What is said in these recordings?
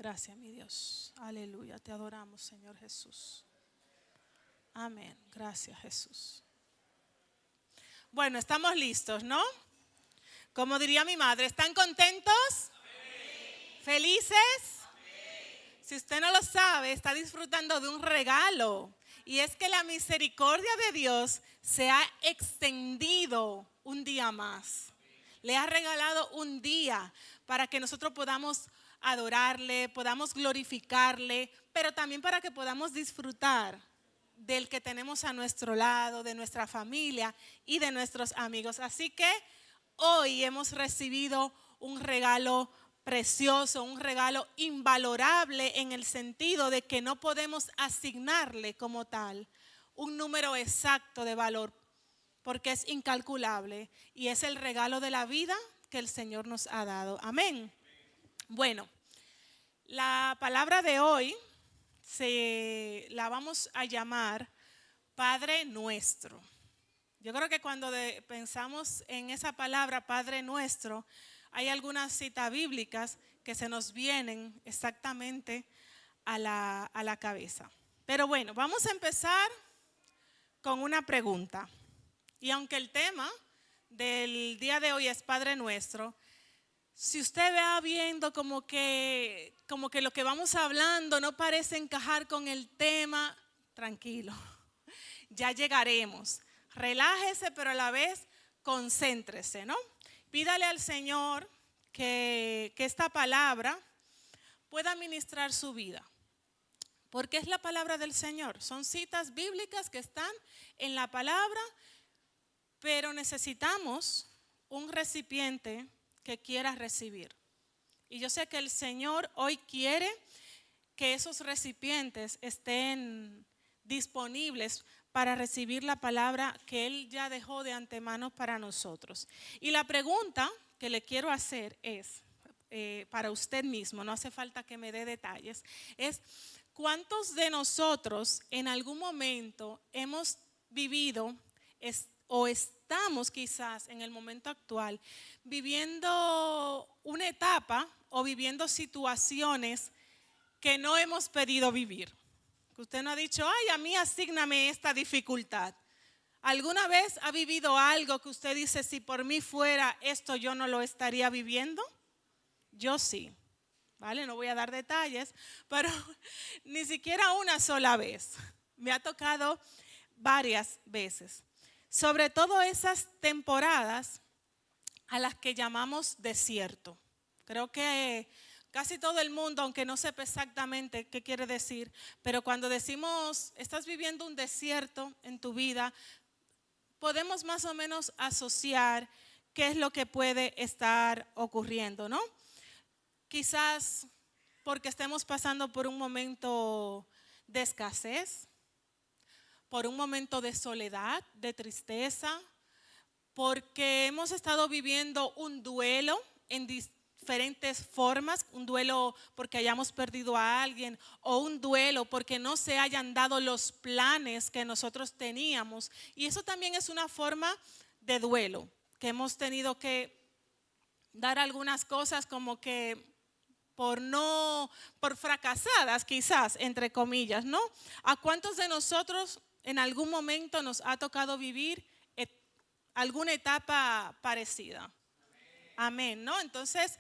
Gracias, mi Dios. Aleluya. Te adoramos, Señor Jesús. Amén. Gracias, Jesús. Bueno, estamos listos, ¿no? Como diría mi madre, ¿están contentos? Amén. ¿Felices? Amén. Si usted no lo sabe, está disfrutando de un regalo. Y es que la misericordia de Dios se ha extendido un día más. Le ha regalado un día para que nosotros podamos adorarle, podamos glorificarle, pero también para que podamos disfrutar del que tenemos a nuestro lado, de nuestra familia y de nuestros amigos. Así que hoy hemos recibido un regalo precioso, un regalo invalorable en el sentido de que no podemos asignarle como tal un número exacto de valor, porque es incalculable y es el regalo de la vida que el Señor nos ha dado. Amén. Bueno, la palabra de hoy la vamos a llamar Padre Nuestro. Yo creo que cuando pensamos en esa palabra Padre Nuestro, hay algunas citas bíblicas que se nos vienen exactamente a la cabeza. Pero bueno, vamos a empezar con una pregunta. Y aunque el tema del día de hoy es Padre Nuestro, si usted va viendo como que lo que vamos hablando no parece encajar con el tema, tranquilo, ya llegaremos. Relájese, pero a la vez concéntrese, ¿no? Pídale al Señor que esta palabra pueda ministrar su vida. Porque es la palabra del Señor. Son citas bíblicas que están en la palabra, pero necesitamos un recipiente que quiera recibir. Y yo sé que el Señor hoy quiere que esos recipientes estén disponibles para recibir la palabra que Él ya dejó de antemano para nosotros. Y la pregunta que le quiero hacer es, para usted mismo, no hace falta que me dé detalles, es ¿cuántos de nosotros en algún momento hemos vivido o estamos quizás en el momento actual viviendo una etapa o viviendo situaciones que no hemos pedido vivir? Que usted no ha dicho, ay, a mí asígname esta dificultad. ¿Alguna vez ha vivido algo que usted dice, si por mí fuera esto yo no lo estaría viviendo? Yo sí, ¿vale? No voy a dar detalles, pero ni siquiera una sola vez. Me ha tocado varias veces. Sobre todo esas temporadas a las que llamamos desierto. Creo que casi todo el mundo, aunque no sepa exactamente qué quiere decir, pero cuando decimos estás viviendo un desierto en tu vida, podemos más o menos asociar qué es lo que puede estar ocurriendo, ¿no? Quizás porque estemos pasando por un momento de escasez, por un momento de soledad, de tristeza, porque hemos estado viviendo un duelo en diferentes formas, un duelo porque hayamos perdido a alguien o un duelo porque no se hayan dado los planes que nosotros teníamos. Y eso también es una forma de duelo, que hemos tenido que dar algunas cosas como que por fracasadas quizás, entre comillas, ¿no? ¿A cuántos de nosotros en algún momento nos ha tocado vivir alguna etapa parecida? Amén, ¿no? Entonces,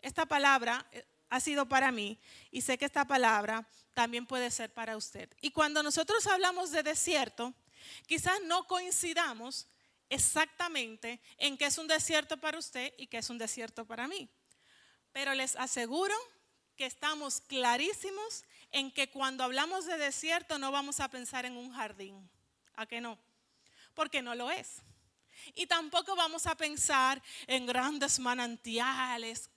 esta palabra ha sido para mí y sé que esta palabra también puede ser para usted. Y cuando nosotros hablamos de desierto, quizás no coincidamos exactamente en qué es un desierto para usted y qué es un desierto para mí. Pero les aseguro que estamos clarísimos en que cuando hablamos de desierto no vamos a pensar en un jardín. ¿A qué no? Porque no lo es. Y tampoco vamos a pensar en grandes manantiales,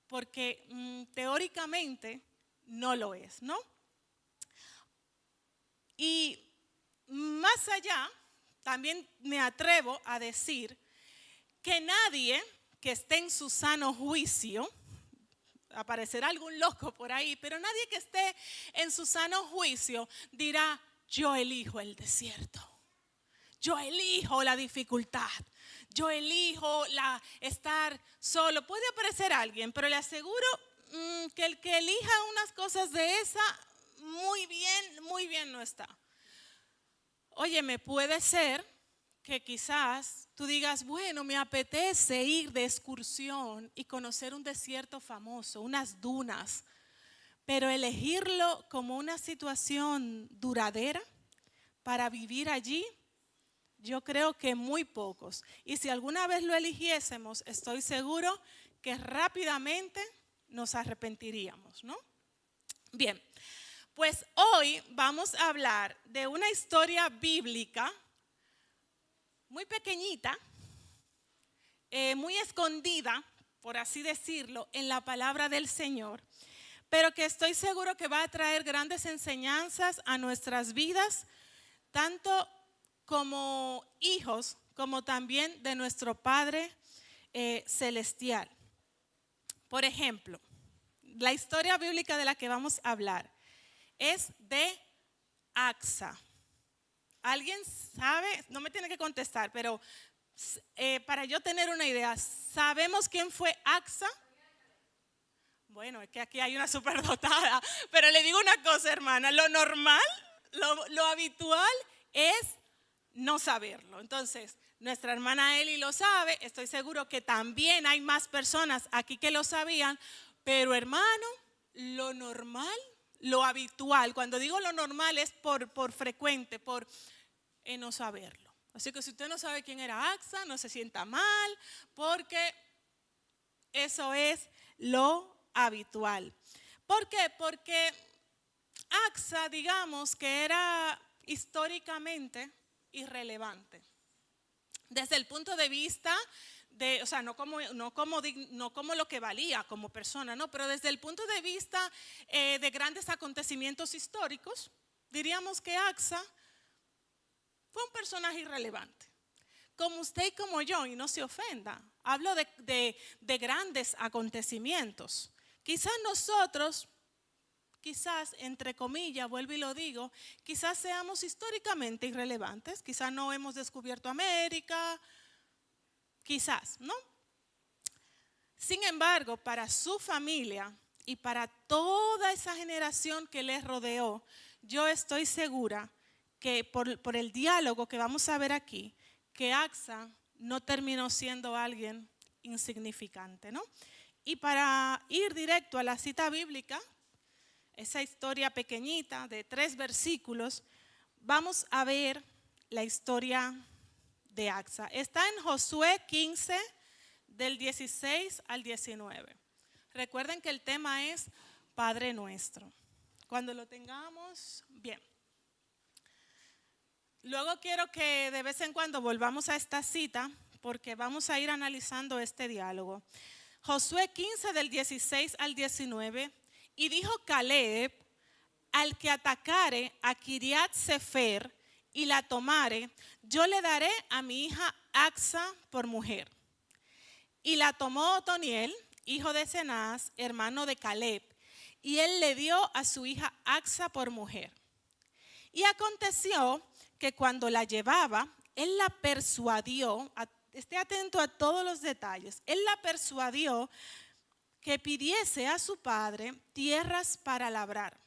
porque teóricamente no lo es, ¿no? Y más allá, también me atrevo a decir que nadie que esté en su sano juicio, aparecerá algún loco por ahí, pero nadie que esté en su sano juicio dirá, yo elijo el desierto. Yo elijo la dificultad, yo elijo estar solo. Puede aparecer alguien, pero le aseguro, que el que elija unas cosas de esa, muy bien no está. Óyeme, puede ser que quizás tú digas, bueno, me apetece ir de excursión y conocer un desierto famoso, unas dunas, pero elegirlo como una situación duradera para vivir allí, yo creo que muy pocos. Y si alguna vez lo eligiésemos, estoy seguro que rápidamente nos arrepentiríamos, ¿no? Bien, pues hoy vamos a hablar de una historia bíblica muy pequeñita, muy escondida, por así decirlo, en la palabra del Señor, pero que estoy seguro que va a traer grandes enseñanzas a nuestras vidas, tanto como hijos, como también de nuestro Padre celestial. Por ejemplo, la historia bíblica de la que vamos a hablar es de Axa. ¿Alguien sabe? No me tiene que contestar, pero para yo tener una idea, ¿sabemos quién fue Axa? Bueno, es que aquí hay una superdotada, pero le digo una cosa, hermana, lo normal, lo habitual es no saberlo. Entonces, nuestra hermana Eli lo sabe, estoy seguro que también hay más personas aquí que lo sabían, pero hermano, lo normal, lo habitual, cuando digo lo normal es por frecuente, por no saberlo. Así que si usted no sabe quién era Axa, no se sienta mal, porque eso es lo habitual. ¿Por qué? Porque Axa, digamos que era históricamente irrelevante. Desde el punto de vista de, o sea, no como lo que valía como persona, no, pero desde el punto de vista de grandes acontecimientos históricos, diríamos que Axa fue un personaje irrelevante. Como usted y como yo, y no se ofenda, hablo de grandes acontecimientos. Quizás nosotros, entre comillas, vuelvo y lo digo, quizás seamos históricamente irrelevantes, quizás no hemos descubierto América, quizás, ¿no? Sin embargo, para su familia y para toda esa generación que les rodeó, yo estoy segura que por el diálogo que vamos a ver aquí, que Axa no terminó siendo alguien insignificante, ¿no? Y para ir directo a la cita bíblica, esa historia pequeñita de 3 versículos, vamos a ver la historia de Axa. Está en Josué 15, del 16 al 19. Recuerden que el tema es Padre Nuestro. Cuando lo tengamos, bien. Luego quiero que de vez en cuando volvamos a esta cita porque vamos a ir analizando este diálogo. Josué 15 del 16 al 19, y dijo Caleb: al que atacare a Kiriat Sefer y la tomare, yo le daré a mi hija Axa por mujer. Y la tomó Otoniel, hijo de Cenaz, hermano de Caleb, y él le dio a su hija Axa por mujer. Y aconteció que cuando la llevaba, él la persuadió, esté atento a todos los detalles, él la persuadió que pidiese a su padre tierras para labrar.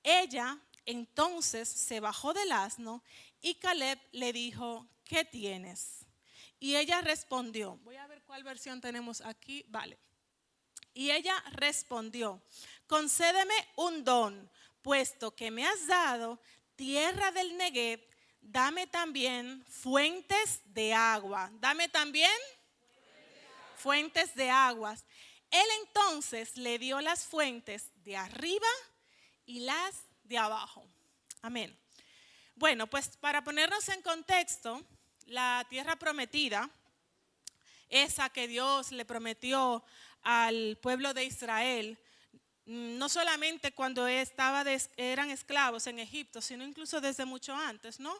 Ella entonces se bajó del asno y Caleb le dijo: ¿qué tienes? Y ella respondió, voy a ver cuál versión tenemos aquí, vale. Y ella respondió: concédeme un don, puesto que me has dado tierra del Negev, dame también fuentes de agua. Dame también fuentes de aguas. Él entonces le dio las fuentes de arriba y las de abajo. Amén. Bueno, pues para ponernos en contexto, la tierra prometida, esa que Dios le prometió al pueblo de Israel, no solamente cuando eran esclavos en Egipto, sino incluso desde mucho antes, ¿no?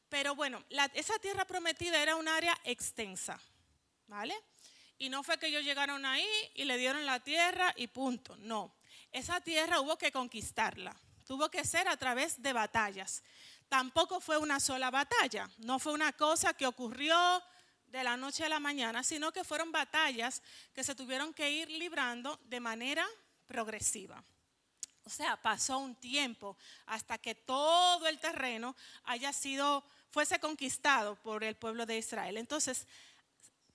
Pero bueno, esa tierra prometida era un área extensa, ¿vale? Y no fue que ellos llegaron ahí y le dieron la tierra y punto, no. Esa tierra hubo que conquistarla, tuvo que ser a través de batallas. Tampoco fue una sola batalla, no fue una cosa que ocurrió de la noche a la mañana, sino que fueron batallas que se tuvieron que ir librando de manera progresiva. O sea, pasó un tiempo hasta que todo el terreno fuese conquistado por el pueblo de Israel. Entonces,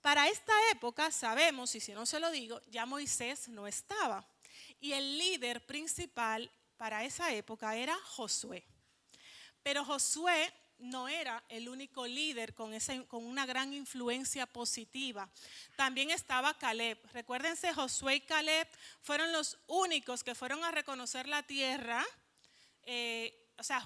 para esta época sabemos, y si no se lo digo, ya Moisés no estaba. Y el líder principal para esa época era Josué. Pero Josué no era el único líder con una gran influencia positiva. También estaba Caleb. Recuérdense, Josué y Caleb fueron los únicos que fueron a reconocer la tierra,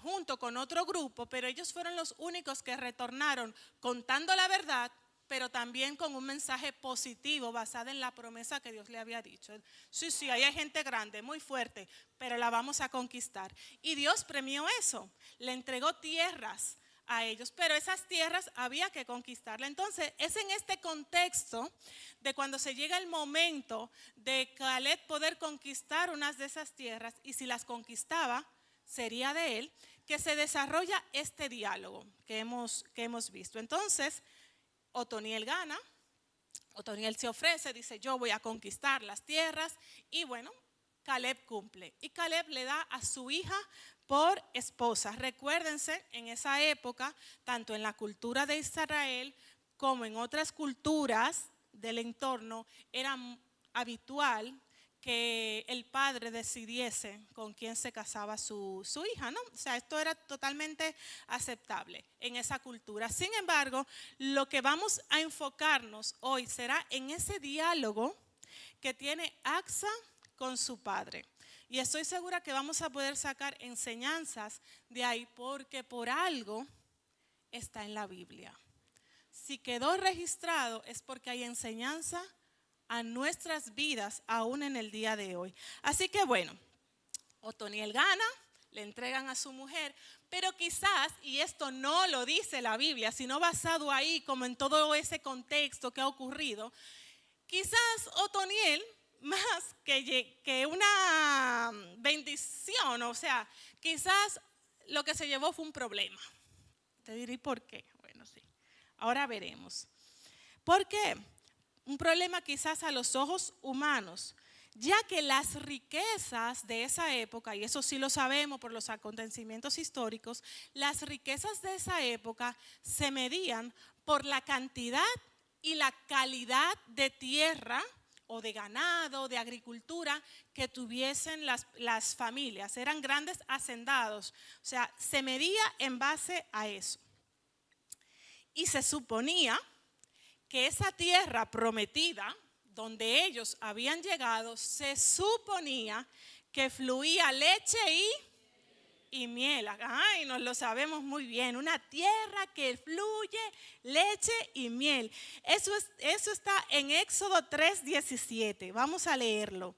junto con otro grupo, pero ellos fueron los únicos que retornaron contando la verdad, pero también con un mensaje positivo basado en la promesa que Dios le había dicho. Sí, ahí hay gente grande, muy fuerte, pero la vamos a conquistar. Y Dios premió eso, le entregó tierras a ellos, pero esas tierras había que conquistarlas. Entonces, es en este contexto de cuando se llega el momento de Caleb poder conquistar unas de esas tierras, y si las conquistaba, sería de él, que se desarrolla este diálogo que hemos visto. Entonces, Otoniel gana, Otoniel se ofrece, dice yo voy a conquistar las tierras, y bueno, Caleb cumple. Y Caleb le da a su hija por esposa. Recuérdense, en esa época, tanto en la cultura de Israel como en otras culturas del entorno, era habitual que el padre decidiese con quién se casaba su hija, ¿no? O sea, esto era totalmente aceptable en esa cultura. Sin embargo, lo que vamos a enfocarnos hoy será en ese diálogo que tiene Acsa con su padre. Y estoy segura que vamos a poder sacar enseñanzas de ahí, porque por algo está en la Biblia. Si quedó registrado es porque hay enseñanza a nuestras vidas aún en el día de hoy. Así que bueno, Otoniel gana, le entregan a su mujer, pero quizás, y esto no lo dice la Biblia, sino basado ahí como en todo ese contexto que ha ocurrido, quizás Otoniel, más que una bendición, o sea, quizás lo que se llevó fue un problema. Te diré por qué. Bueno, sí, ahora veremos. ¿Por qué? Un problema quizás a los ojos humanos, ya que las riquezas de esa época, y eso sí lo sabemos por los acontecimientos históricos, las riquezas de esa época se medían por la cantidad y la calidad de tierra o de ganado, de agricultura que tuviesen las familias. Eran grandes hacendados, o sea, se medía en base a eso. Y se suponía que esa tierra prometida, donde ellos habían llegado, se suponía que fluía leche y miel. Ay, nos lo sabemos muy bien. Una tierra que fluye leche y miel. Eso está en Éxodo 3:17. Vamos a leerlo.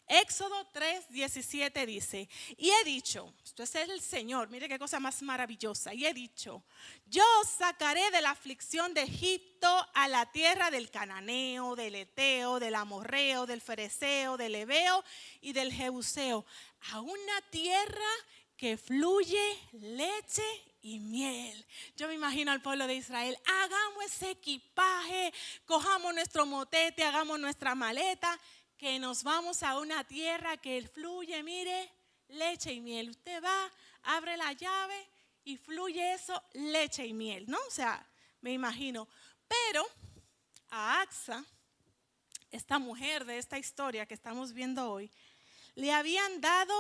Éxodo 3:17 dice, y he dicho, esto es el Señor, mire qué cosa más maravillosa, y he dicho, yo sacaré de la aflicción de Egipto a la tierra del cananeo, del eteo, del amorreo, del fereceo, del heveo y del jebuseo, a una tierra que fluye leche y miel. Yo me imagino al pueblo de Israel, hagamos ese equipaje, cojamos nuestro motete, hagamos nuestra maleta, que nos vamos a una tierra que fluye, mire, leche y miel. Usted va, abre la llave y fluye eso, leche y miel, ¿no? O sea, me imagino. Pero a Acsa, esta mujer de esta historia que estamos viendo hoy, le habían dado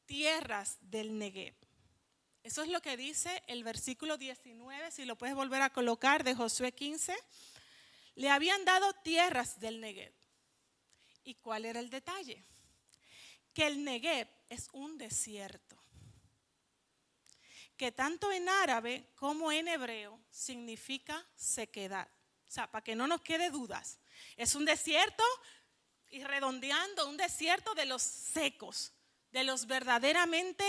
tierras del Negev. Eso es lo que dice el versículo 19, si lo puedes volver a colocar, de Josué 15. Le habían dado tierras del Negev. ¿Y cuál era el detalle? Que el Negev es un desierto, que tanto en árabe como en hebreo significa sequedad. O sea, para que no nos quede dudas, es un desierto, y redondeando, un desierto de los secos, de los verdaderamente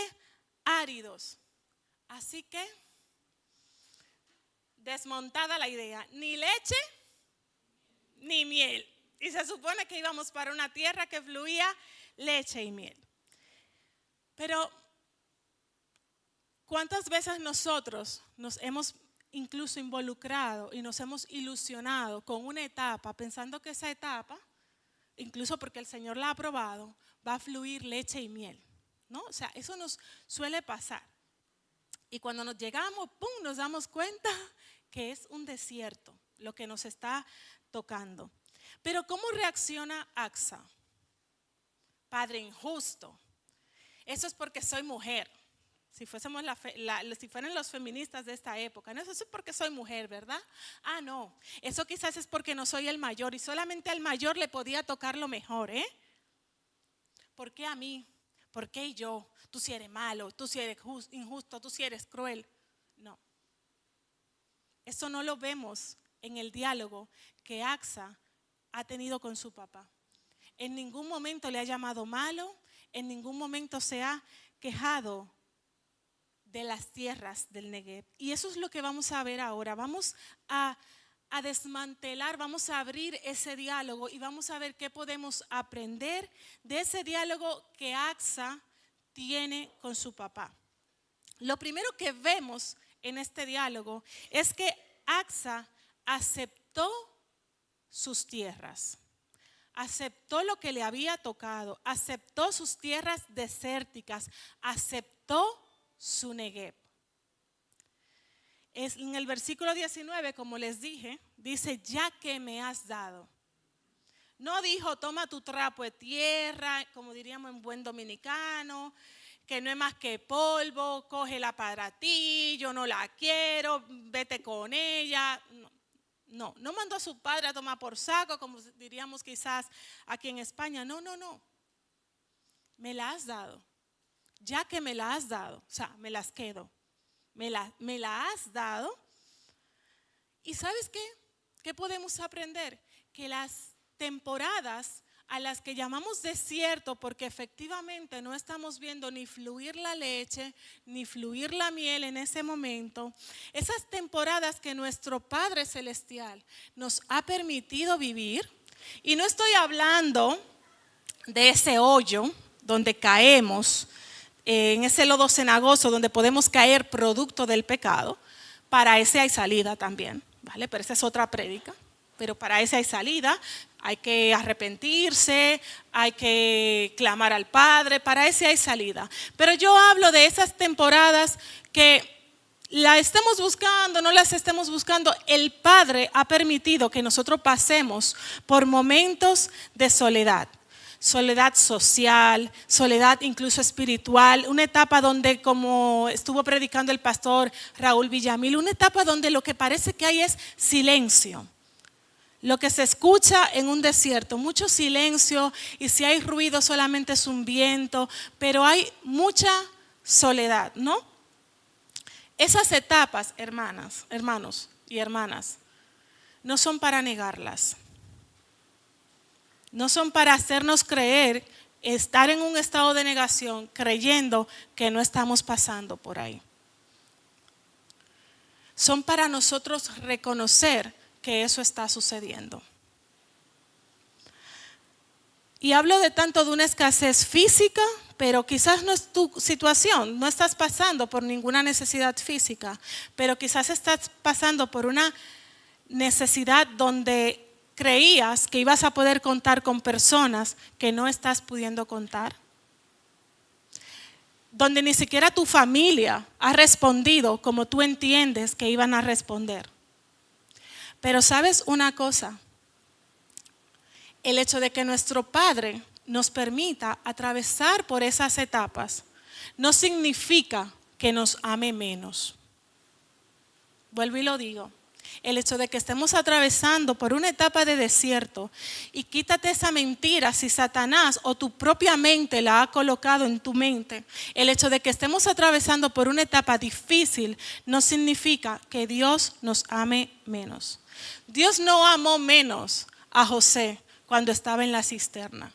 áridos. Así que, desmontada la idea, ni leche ni miel. Y se supone que íbamos para una tierra que fluía leche y miel. Pero, ¿cuántas veces nosotros nos hemos incluso involucrado y nos hemos ilusionado con una etapa, pensando que esa etapa, incluso porque el Señor la ha aprobado, va a fluir leche y miel, ¿no? O sea, eso nos suele pasar. Y cuando nos llegamos, ¡pum!, nos damos cuenta que es un desierto lo que nos está tocando. Pero ¿cómo reacciona Axa? Padre injusto. Eso es porque soy mujer. Si fuésemos si fueran los feministas de esta época, no, eso es porque soy mujer, ¿verdad? Ah, no, eso quizás es porque no soy el mayor y solamente al mayor le podía tocar lo mejor, ¿eh? ¿Por qué a mí? ¿Por qué yo? Tú si eres malo, tú si eres injusto, tú si eres cruel. No. Eso no lo vemos en el diálogo que Axa ha tenido con su papá. En ningún momento le ha llamado malo, en ningún momento se ha quejado de las tierras del Negev. Y eso es lo que vamos a ver ahora. Vamos a desmantelar, vamos a abrir ese diálogo y vamos a ver qué podemos aprender de ese diálogo que Axa tiene con su papá. Lo primero que vemos en este diálogo es que Axa aceptó sus tierras, aceptó lo que le había tocado, aceptó sus tierras desérticas, aceptó su Negev. Es en el versículo 19, como les dije, dice, ya que me has dado. No dijo, toma tu trapo de tierra, como diríamos en buen dominicano, que no es más que polvo, cógela para ti, yo no la quiero, vete con ella. No mandó a su padre a tomar por saco, como diríamos quizás aquí en España. No. Me la has dado. Ya que me la has dado, o sea, me las quedo. Me la has dado. ¿Y sabes qué? ¿Qué podemos aprender? Que las temporadas a las que llamamos desierto, porque efectivamente no estamos viendo ni fluir la leche, ni fluir la miel en ese momento, esas temporadas que nuestro Padre Celestial nos ha permitido vivir, y no estoy hablando de ese hoyo donde caemos, en ese lodo cenagoso donde podemos caer producto del pecado. Para ese hay salida también, ¿vale? Pero esa es otra prédica. Pero para ese hay salida, hay que arrepentirse, hay que clamar al Padre, para ese hay salida. Pero yo hablo de esas temporadas que la estemos buscando, no las estemos buscando, el Padre ha permitido que nosotros pasemos por momentos de soledad. Soledad social, soledad incluso espiritual, una etapa donde, como estuvo predicando el pastor Raúl Villamil, una etapa donde lo que parece que hay es silencio. Lo que se escucha en un desierto, mucho silencio, y si hay ruido solamente es un viento, pero hay mucha soledad, ¿no? Esas etapas, hermanos y hermanas, no son para negarlas. No son para hacernos creer, estar en un estado de negación, creyendo que no estamos pasando por ahí. Son para nosotros reconocer que eso está sucediendo. Y hablo de tanto de una escasez física, pero quizás no es tu situación, no estás pasando por ninguna necesidad física, pero quizás estás pasando por una necesidad donde creías que ibas a poder contar con personas que no estás pudiendo contar. Donde ni siquiera tu familia ha respondido como tú entiendes que iban a responder. Pero ¿sabes una cosa? El hecho de que nuestro Padre nos permita atravesar por esas etapas no significa que nos ame menos. Vuelvo y lo digo. El hecho de que estemos atravesando por una etapa de desierto, y quítate esa mentira si Satanás o tu propia mente la ha colocado en tu mente. El hecho de que estemos atravesando por una etapa difícil no significa que Dios nos ame menos. Dios no amó menos a José cuando estaba en la cisterna.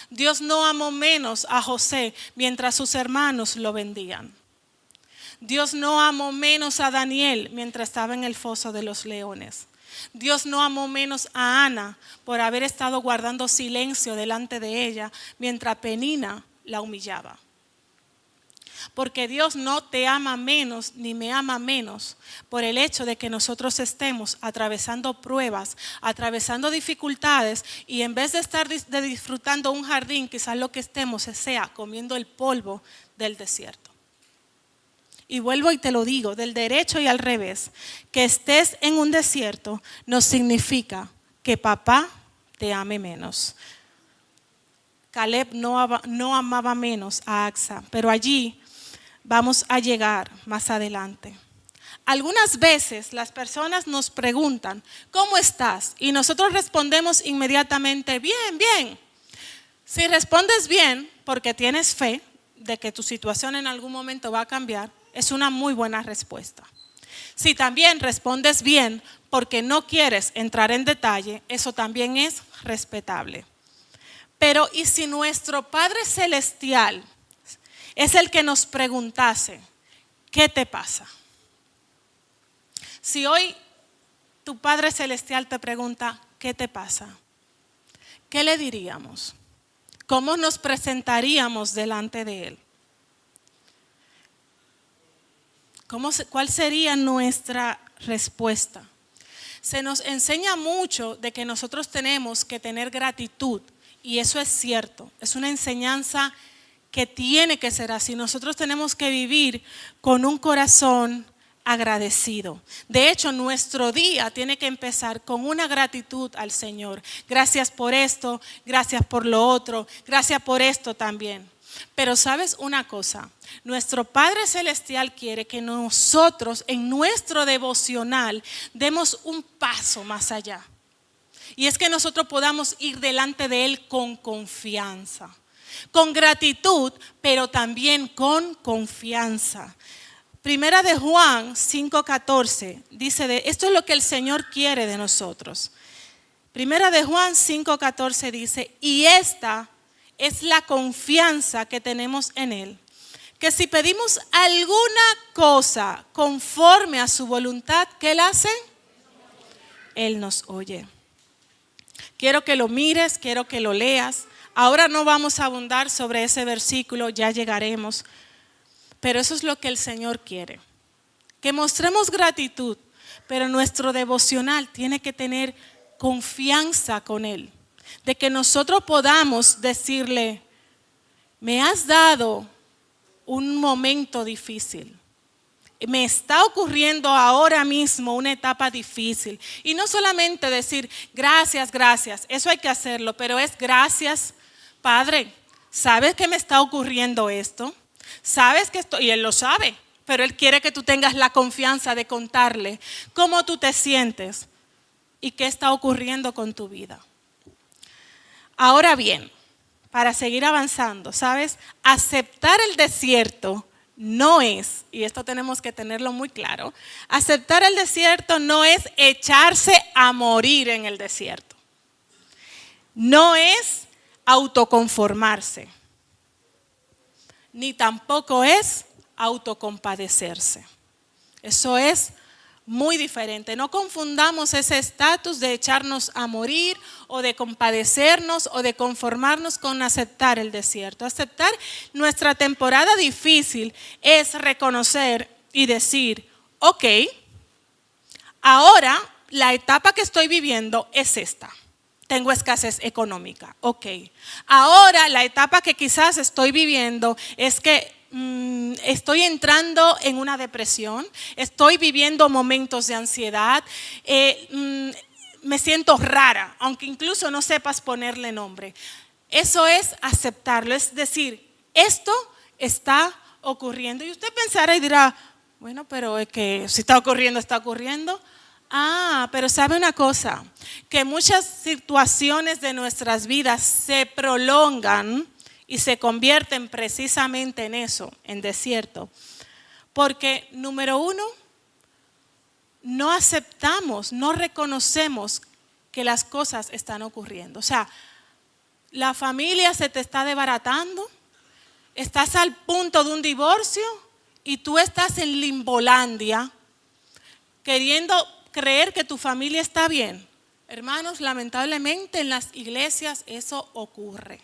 Dios no amó menos a José mientras sus hermanos lo vendían. Dios no amó menos a Daniel mientras estaba en el foso de los leones. Dios no amó menos a Ana por haber estado guardando silencio delante de ella mientras Penina la humillaba. porque Dios no te ama menos ni me ama menos por el hecho de que nosotros estemos atravesando pruebas, atravesando dificultades, y en vez de estar disfrutando un jardín, quizás lo que estemos sea comiendo el polvo del desierto. Y vuelvo y te lo digo, del derecho y al revés, que estés en un desierto no significa que papá te ame menos. Caleb no amaba menos a Acsa, pero allí vamos a llegar más adelante. Algunas veces las personas nos preguntan, ¿cómo estás? Y nosotros respondemos inmediatamente, bien, bien. Si respondes bien porque tienes fe de que tu situación en algún momento va a cambiar, es una muy buena respuesta. Si también respondes bien porque no quieres entrar en detalle, eso también es respetable. Pero ¿y si nuestro Padre Celestial es el que nos preguntase, ¿qué te pasa? Si hoy tu Padre Celestial te pregunta, ¿qué te pasa? ¿Qué le diríamos? ¿Cómo nos presentaríamos delante de Él? ¿Cuál sería nuestra respuesta? Se nos enseña mucho de que nosotros tenemos que tener gratitud, y eso es cierto, es una enseñanza que tiene que ser así. Nosotros tenemos que vivir con un corazón agradecido. De hecho, nuestro día tiene que empezar con una gratitud al Señor. Gracias por esto, gracias por lo otro, gracias por esto también. Pero ¿sabes una cosa? Nuestro Padre Celestial quiere que nosotros en nuestro devocional demos un paso más allá. Y es que nosotros podamos ir delante de Él con confianza, con gratitud, pero también con confianza. Primera de Juan 5:14 dice, esto es lo que el Señor quiere de nosotros. Primera de Juan 5:14 dice, y esta es la confianza que tenemos en Él, que si pedimos alguna cosa conforme a su voluntad, ¿qué Él hace? Él nos oye. Quiero que lo mires, quiero que lo leas. Ahora no vamos a abundar sobre ese versículo, ya llegaremos. Pero eso es lo que el Señor quiere. Que mostremos gratitud, pero nuestro devocional tiene que tener confianza con Él. De que nosotros podamos decirle, me has dado un momento difícil. Me está ocurriendo ahora mismo una etapa difícil. Y no solamente decir gracias, gracias, eso hay que hacerlo, pero es gracias, Padre, ¿sabes que me está ocurriendo esto? ¿Sabes que esto? Y Él lo sabe, pero Él quiere que tú tengas la confianza de contarle cómo tú te sientes y qué está ocurriendo con tu vida. Ahora bien, para seguir avanzando, ¿sabes? Aceptar el desierto no es, y esto tenemos que tenerlo muy claro, aceptar el desierto no es echarse a morir en el desierto. No es autoconformarse, ni tampoco es autocompadecerse. Eso es muy diferente. No confundamos ese estatus de echarnos a morir o de compadecernos o de conformarnos con aceptar el desierto. Aceptar nuestra temporada difícil es reconocer y decir, ok, ahora la etapa que estoy viviendo es esta. Tengo escasez económica, ok. Ahora la etapa que quizás estoy viviendo es que estoy entrando en una depresión, estoy viviendo momentos de ansiedad, me siento rara, aunque incluso no sepas ponerle nombre. Eso es aceptarlo, es decir, esto está ocurriendo. Y usted pensará y dirá, bueno, pero es que si está ocurriendo, está ocurriendo. Pero sabe una cosa, que muchas situaciones de nuestras vidas se prolongan y se convierten precisamente en eso, en desierto. Porque, número uno, no aceptamos, no reconocemos que las cosas están ocurriendo. O sea, la familia se te está desbaratando, estás al punto de un divorcio y tú estás en Limbolandia queriendo creer que tu familia está bien. Hermanos, lamentablemente en las iglesias eso ocurre.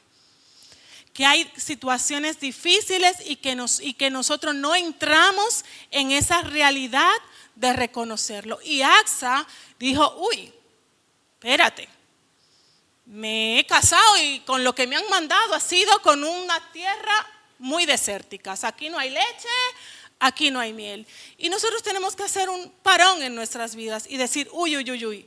que hay situaciones difíciles y que nosotros no entramos en esa realidad de reconocerlo. Y Asa dijo, uy, espérate, me he casado y con lo que me han mandado ha sido con una tierra muy desértica. Aquí no hay leche, aquí no hay miel. Y nosotros tenemos que hacer un parón en nuestras vidas y decir, uy,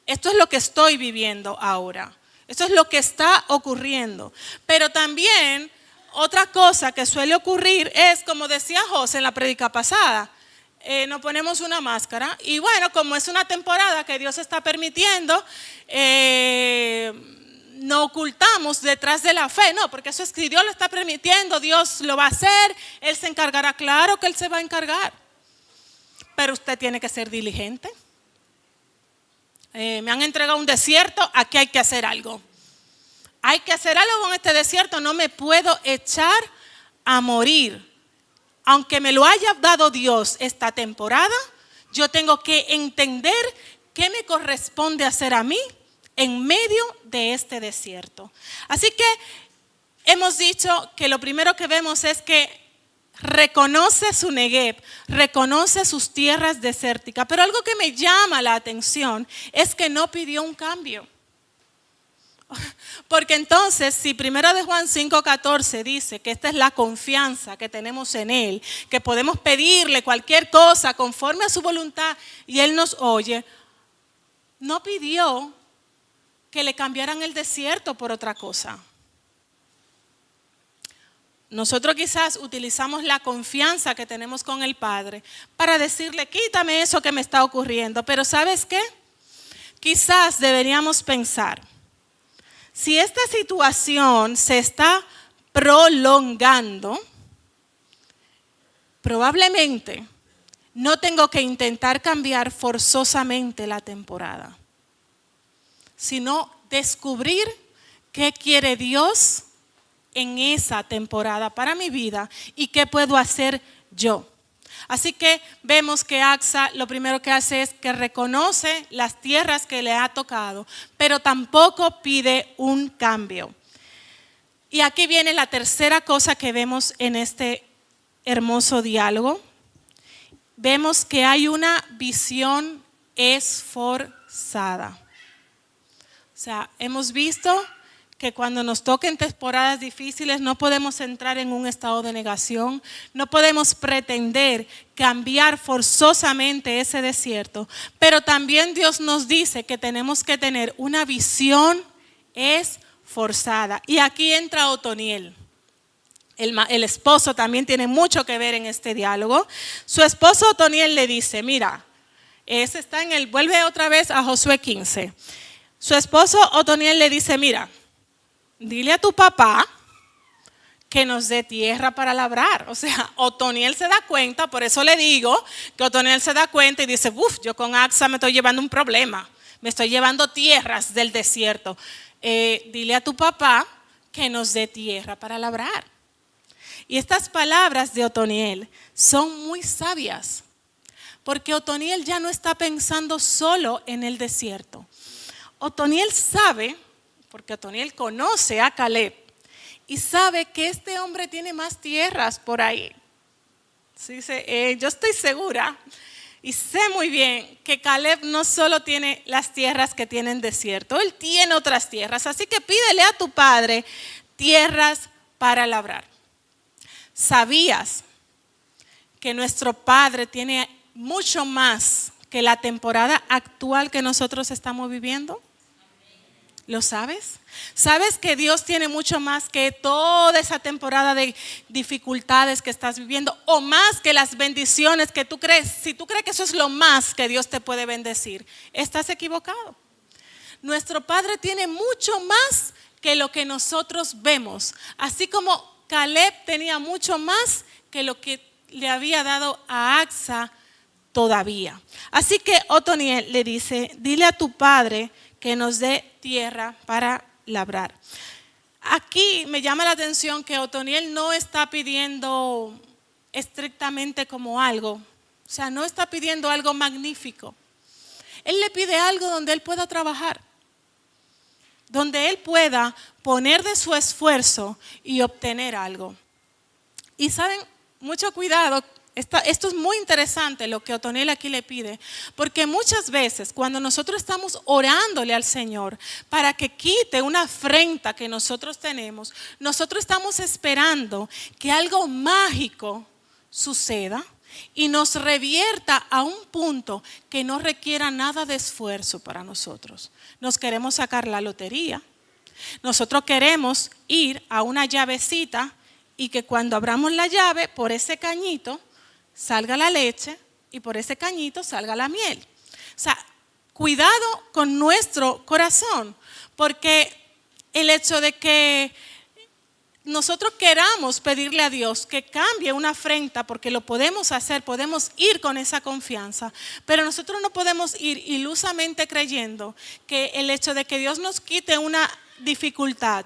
esto es lo que estoy viviendo ahora. Esto es lo que está ocurriendo. Pero también otra cosa que suele ocurrir es, como decía José en la prédica pasada, nos ponemos una máscara y bueno, como es una temporada que Dios está permitiendo, no ocultamos detrás de la fe, no, porque eso es que Dios lo está permitiendo, Dios lo va a hacer, Él se encargará, claro que Él se va a encargar, pero usted tiene que ser diligente. Me han entregado un desierto, aquí hay que hacer algo. Hay que hacer algo con este desierto, no me puedo echar a morir. Aunque me lo haya dado Dios esta temporada, yo tengo que entender qué me corresponde hacer a mí en medio de este desierto. Así que hemos dicho que lo primero que vemos es que reconoce su Negev, reconoce sus tierras desérticas. Pero algo que me llama la atención es que no pidió un cambio. Porque entonces, si 1 de Juan 5:14 dice que esta es la confianza que tenemos en Él, que podemos pedirle cualquier cosa conforme a su voluntad y Él nos oye, no pidió que le cambiaran el desierto por otra cosa. Nosotros quizás utilizamos la confianza que tenemos con el Padre para decirle, quítame eso que me está ocurriendo. Pero ¿sabes qué? Quizás deberíamos pensar, si esta situación se está prolongando, probablemente no tengo que intentar cambiar forzosamente la temporada, sino descubrir qué quiere Dios en esa temporada para mi vida y qué puedo hacer yo. Así que vemos que Asa lo primero que hace es que reconoce las tierras que le ha tocado, pero tampoco pide un cambio. Y aquí viene la tercera cosa que vemos en este hermoso diálogo. Vemos que hay una visión esforzada. O sea, hemos visto que cuando nos toquen temporadas difíciles no podemos entrar en un estado de negación, no podemos pretender cambiar forzosamente ese desierto, pero también Dios nos dice que tenemos que tener una visión esforzada. Y aquí entra Otoniel. El esposo también tiene mucho que ver en este diálogo. Su esposo Otoniel le dice, mira, ese está vuelve otra vez a Josué 15. Su esposo Otoniel le dice, mira, dile a tu papá que nos dé tierra para labrar. O sea, Otoniel se da cuenta, por eso le digo que Otoniel se da cuenta y dice, yo con Asa me estoy llevando un problema, me estoy llevando tierras del desierto. Dile a tu papá que nos dé tierra para labrar. Y estas palabras de Otoniel son muy sabias, porque Otoniel ya no está pensando solo en el desierto. Otoniel sabe, porque Otoniel conoce a Caleb y sabe que este hombre tiene más tierras por ahí. Sí, yo estoy segura y sé muy bien que Caleb no solo tiene las tierras que tienen desierto, él tiene otras tierras. Así que pídele a tu padre tierras para labrar. ¿Sabías que nuestro Padre tiene mucho más que la temporada actual que nosotros estamos viviendo? ¿Lo sabes? ¿Sabes que Dios tiene mucho más que toda esa temporada de dificultades que estás viviendo o más que las bendiciones que tú crees? Si tú crees que eso es lo más que Dios te puede bendecir, estás equivocado. Nuestro Padre tiene mucho más que lo que nosotros vemos, así como Caleb tenía mucho más que lo que le había dado a Asa todavía. Así que Otoniel le dice, dile a tu padre que nos dé tierra para labrar. Aquí me llama la atención que Otoniel no está pidiendo estrictamente como algo, o sea, no está pidiendo algo magnífico. Él le pide algo donde él pueda trabajar, donde él pueda poner de su esfuerzo y obtener algo. Y saben, mucho cuidado, esto es muy interesante lo que Otoniel aquí le pide, porque muchas veces cuando nosotros estamos orándole al Señor para que quite una afrenta que nosotros tenemos, nosotros estamos esperando que algo mágico suceda y nos revierta a un punto que no requiera nada de esfuerzo para nosotros. Nos queremos sacar la lotería, nosotros queremos ir a una llavecita y que cuando abramos la llave, por ese cañito salga la leche y por ese cañito salga la miel. O sea, cuidado con nuestro corazón, porque el hecho de que nosotros queramos pedirle a Dios que cambie una afrenta, porque lo podemos hacer, podemos ir con esa confianza, pero nosotros no podemos ir ilusamente creyendo que el hecho de que Dios nos quite una dificultad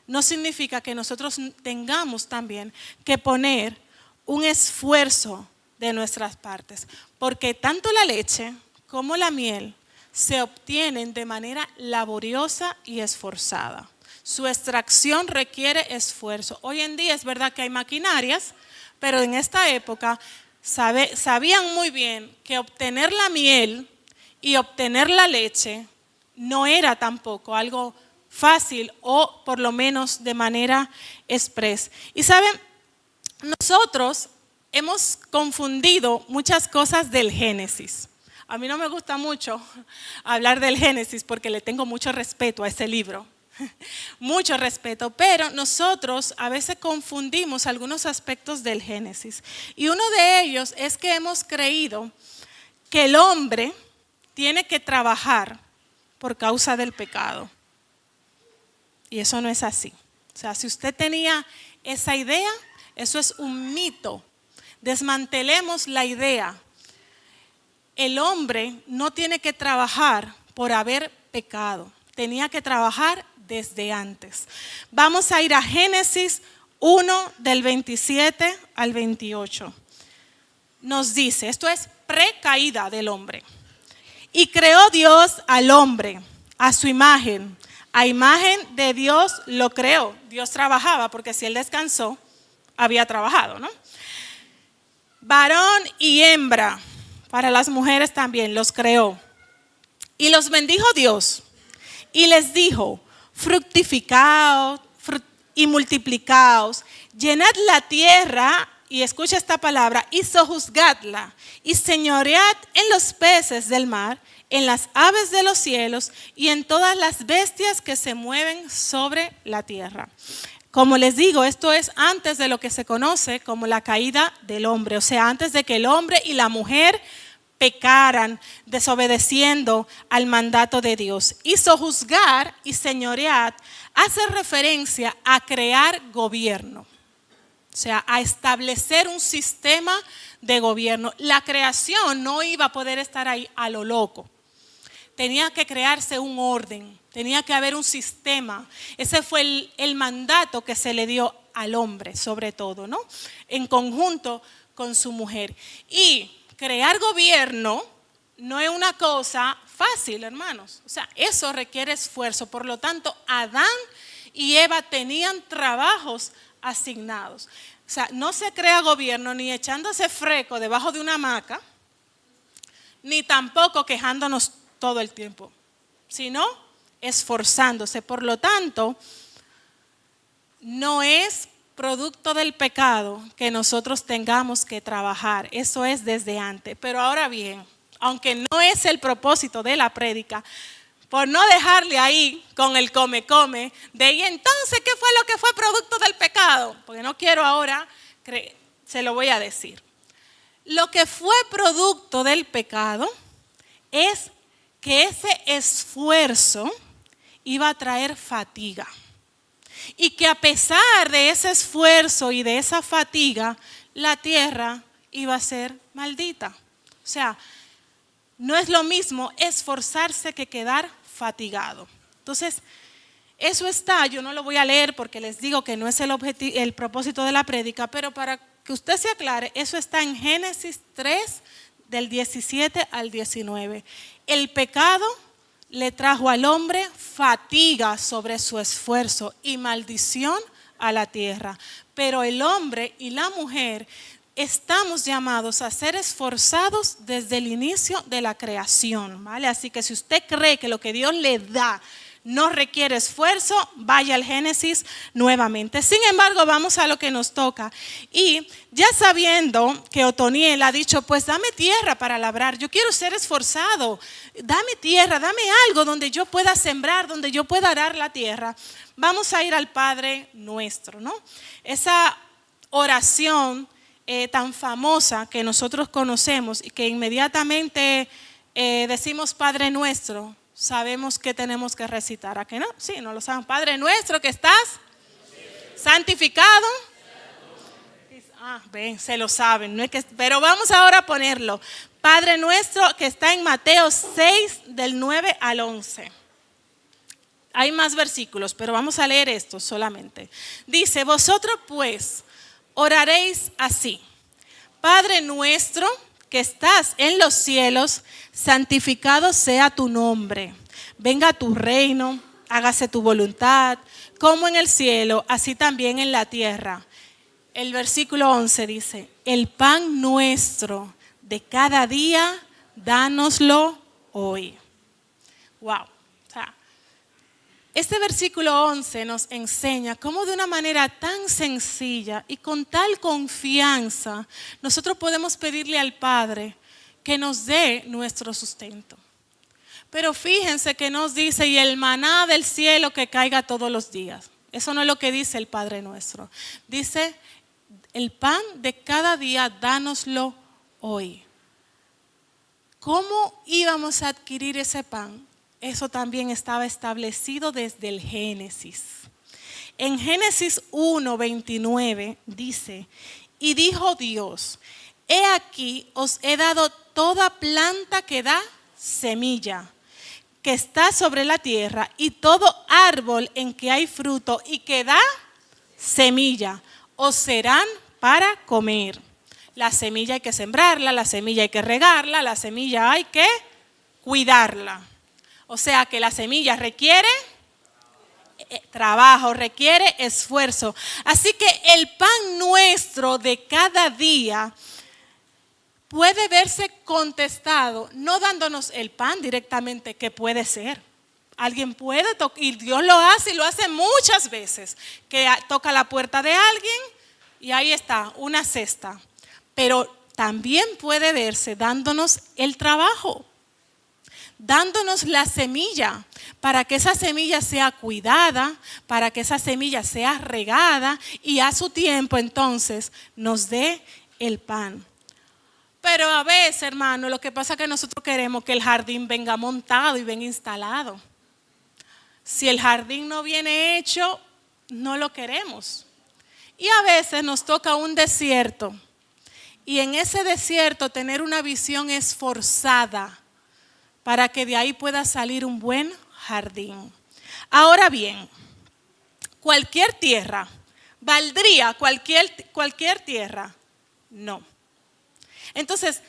no significa que nosotros tengamos también que poner un esfuerzo de nuestras partes, porque tanto la leche como la miel se obtienen de manera laboriosa y esforzada. Su extracción requiere esfuerzo. Hoy en día es verdad que hay maquinarias, pero en esta época sabían muy bien que obtener la miel y obtener la leche no era tampoco algo fácil, o por lo menos de manera express. Y saben, nosotros hemos confundido muchas cosas del Génesis. A mí no me gusta mucho hablar del Génesis porque le tengo mucho respeto a ese libro. Mucho respeto, pero nosotros a veces confundimos algunos aspectos del Génesis. Y uno de ellos es que hemos creído que el hombre tiene que trabajar por causa del pecado. Y eso no es así. O sea, si usted tenía esa idea, eso es un mito. Desmantelemos la idea. El hombre no tiene que trabajar por haber pecado. Tenía que trabajar desde antes. Vamos a ir a Génesis 1 del 27 al 28. Nos dice, esto es precaída del hombre. Y creó Dios al hombre a su imagen. A imagen de Dios lo creó. Dios trabajaba porque si él descansó, había trabajado, ¿no? Varón y hembra, para las mujeres también, los creó. Y los bendijo Dios. Y les dijo, fructificaos y multiplicaos, llenad la tierra, y escucha esta palabra, y sojuzgadla, y señoread en los peces del mar, en las aves de los cielos y en todas las bestias que se mueven sobre la tierra. Como les digo, esto es antes de lo que se conoce como la caída del hombre, o sea, antes de que el hombre y la mujer pecaran, desobedeciendo al mandato de Dios. Y sojuzgar y señorear hace referencia a crear gobierno, o sea, a establecer un sistema de gobierno. La creación no iba a poder estar ahí a lo loco. Tenía que crearse un orden, tenía que haber un sistema. Ese fue el mandato que se le dio al hombre, sobre todo, ¿no? En conjunto con su mujer. Y crear gobierno no es una cosa fácil, hermanos. O sea, eso requiere esfuerzo. Por lo tanto, Adán y Eva tenían trabajos asignados. O sea, no se crea gobierno ni echándose freco debajo de una hamaca, ni tampoco quejándonos todo el tiempo, sino esforzándose. Por lo tanto, no es producto del pecado que nosotros tengamos que trabajar. Eso es desde antes. Pero ahora bien, aunque no es el propósito de la prédica, por no dejarle ahí con el come, de y entonces, ¿qué fue lo que fue producto del pecado? Porque no quiero ahora, se lo voy a decir. Lo que fue producto del pecado es que ese esfuerzo iba a traer fatiga. Y que a pesar de ese esfuerzo y de esa fatiga, la tierra iba a ser maldita. O sea, no es lo mismo esforzarse que quedar fatigado. Entonces, eso está, yo no lo voy a leer porque les digo que no es el propósito de la prédica, pero para que usted se aclare, eso está en Génesis 3, del 17 al 19. El pecado le trajo al hombre fatiga sobre su esfuerzo y maldición a la tierra. Pero el hombre y la mujer estamos llamados a ser esforzados desde el inicio de la creación, ¿vale? Así que si usted cree que lo que Dios le da no requiere esfuerzo, vaya al Génesis nuevamente. Sin embargo, vamos a lo que nos toca. Y ya sabiendo que Otoniel ha dicho, pues dame tierra para labrar, yo quiero ser esforzado, dame tierra, dame algo donde yo pueda sembrar, donde yo pueda arar la tierra. Vamos a ir al Padre Nuestro, ¿no? Esa oración tan famosa que nosotros conocemos y que inmediatamente decimos Padre Nuestro, sabemos que tenemos que recitar. ¿A qué no? Sí, no lo saben. Padre Nuestro que estás santificado. Ven, se lo saben. No es que, pero vamos ahora a ponerlo. Padre Nuestro que está en Mateo 6 del 9 al 11. Hay más versículos, pero vamos a leer esto solamente. Dice, vosotros pues oraréis así. Padre nuestro que estás en los cielos, santificado sea tu nombre. Venga tu reino, hágase tu voluntad, como en el cielo, así también en la tierra. El versículo 11 dice, el pan nuestro de cada día, dánoslo hoy. Wow. Este versículo 11 nos enseña cómo de una manera tan sencilla y con tal confianza nosotros podemos pedirle al Padre que nos dé nuestro sustento. Pero fíjense que nos dice, y el maná del cielo que caiga todos los días. Eso no es lo que dice el Padre Nuestro. Dice, el pan de cada día, dánoslo hoy. ¿Cómo íbamos a adquirir ese pan? Eso también estaba establecido desde el Génesis. En Génesis 1:29 dice, y dijo Dios, he aquí os he dado toda planta que da semilla, que está sobre la tierra, y todo árbol en que hay fruto y que da semilla, os serán para comer. La semilla hay que sembrarla, la semilla hay que regarla, la semilla hay que cuidarla. O sea que la semilla requiere trabajo, requiere esfuerzo. Así que el pan nuestro de cada día puede verse contestado, no dándonos el pan directamente, que puede ser. Alguien puede tocar, y Dios lo hace y lo hace muchas veces, que toca la puerta de alguien y ahí está, una cesta. Pero también puede verse dándonos el trabajo, dándonos la semilla, para que esa semilla sea cuidada, para que esa semilla sea regada y a su tiempo entonces nos dé el pan. Pero a veces, hermano, lo que pasa es que nosotros queremos que el jardín venga montado y venga instalado. Si el jardín no viene hecho, no lo queremos. Y a veces nos toca un desierto. Y en ese desierto tener una visión esforzada para que de ahí pueda salir un buen jardín. Ahora bien, cualquier tierra, ¿valdría cualquier tierra? No. Entonces,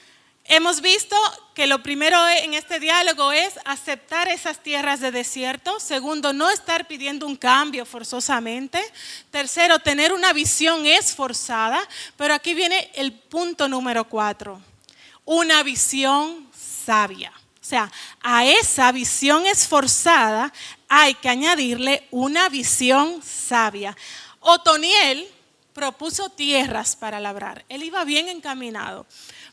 hemos visto que lo primero en este diálogo es aceptar esas tierras de desierto. Segundo, no estar pidiendo un cambio forzosamente. Tercero, tener una visión esforzada. Pero aquí viene el punto número 4. Una visión sabia. O sea, a esa visión esforzada hay que añadirle una visión sabia. Otoniel propuso tierras para labrar. Él iba bien encaminado.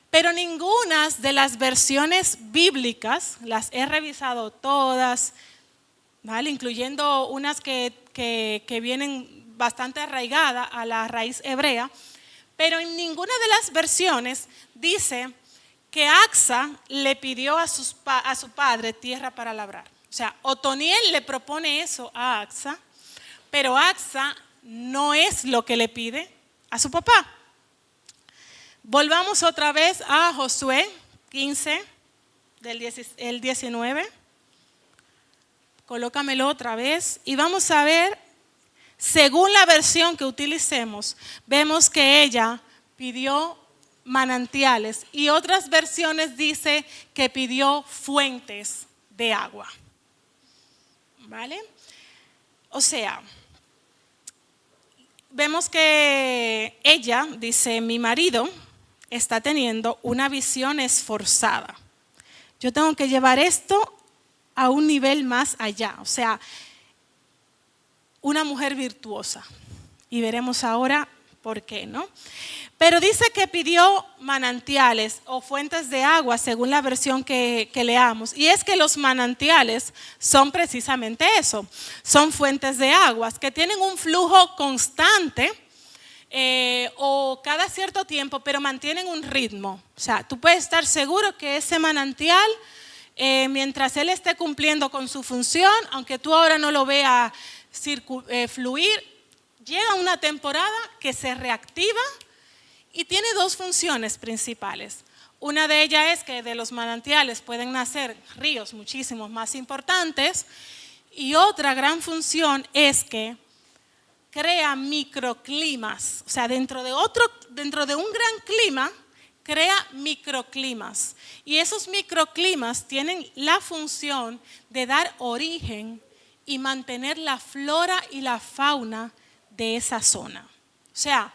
Pero ninguna de las versiones bíblicas, las he revisado todas, ¿vale? Incluyendo unas que vienen bastante arraigadas a la raíz hebrea, pero en ninguna de las versiones dice que Axa le pidió a su padre tierra para labrar. O sea, Otoniel le propone eso a Axa, pero Axa no es lo que le pide a su papá. Volvamos otra vez a Josué 15, el 19. Colócamelo otra vez y vamos a ver, según la versión que utilicemos, vemos que ella pidió manantiales y otras versiones dice que pidió fuentes de agua. ¿vale? O sea, vemos que ella dice, mi marido está teniendo una visión esforzada. Yo tengo que llevar esto a un nivel más allá, o sea, una mujer virtuosa. Y veremos ahora por qué, ¿no? Pero dice que pidió manantiales o fuentes de agua, según la versión que leamos. Y es que los manantiales son precisamente eso, son fuentes de aguas que tienen un flujo constante o cada cierto tiempo, pero mantienen un ritmo. O sea, tú puedes estar seguro que ese manantial, mientras él esté cumpliendo con su función, aunque tú ahora no lo veas fluir, llega una temporada que se reactiva y tiene dos funciones principales. Una de ellas es que de los manantiales pueden nacer ríos muchísimos más importantes, y otra gran función es que crea microclimas. O sea, dentro de un gran clima, crea microclimas. Y esos microclimas tienen la función de dar origen y mantener la flora y la fauna de esa zona. O sea,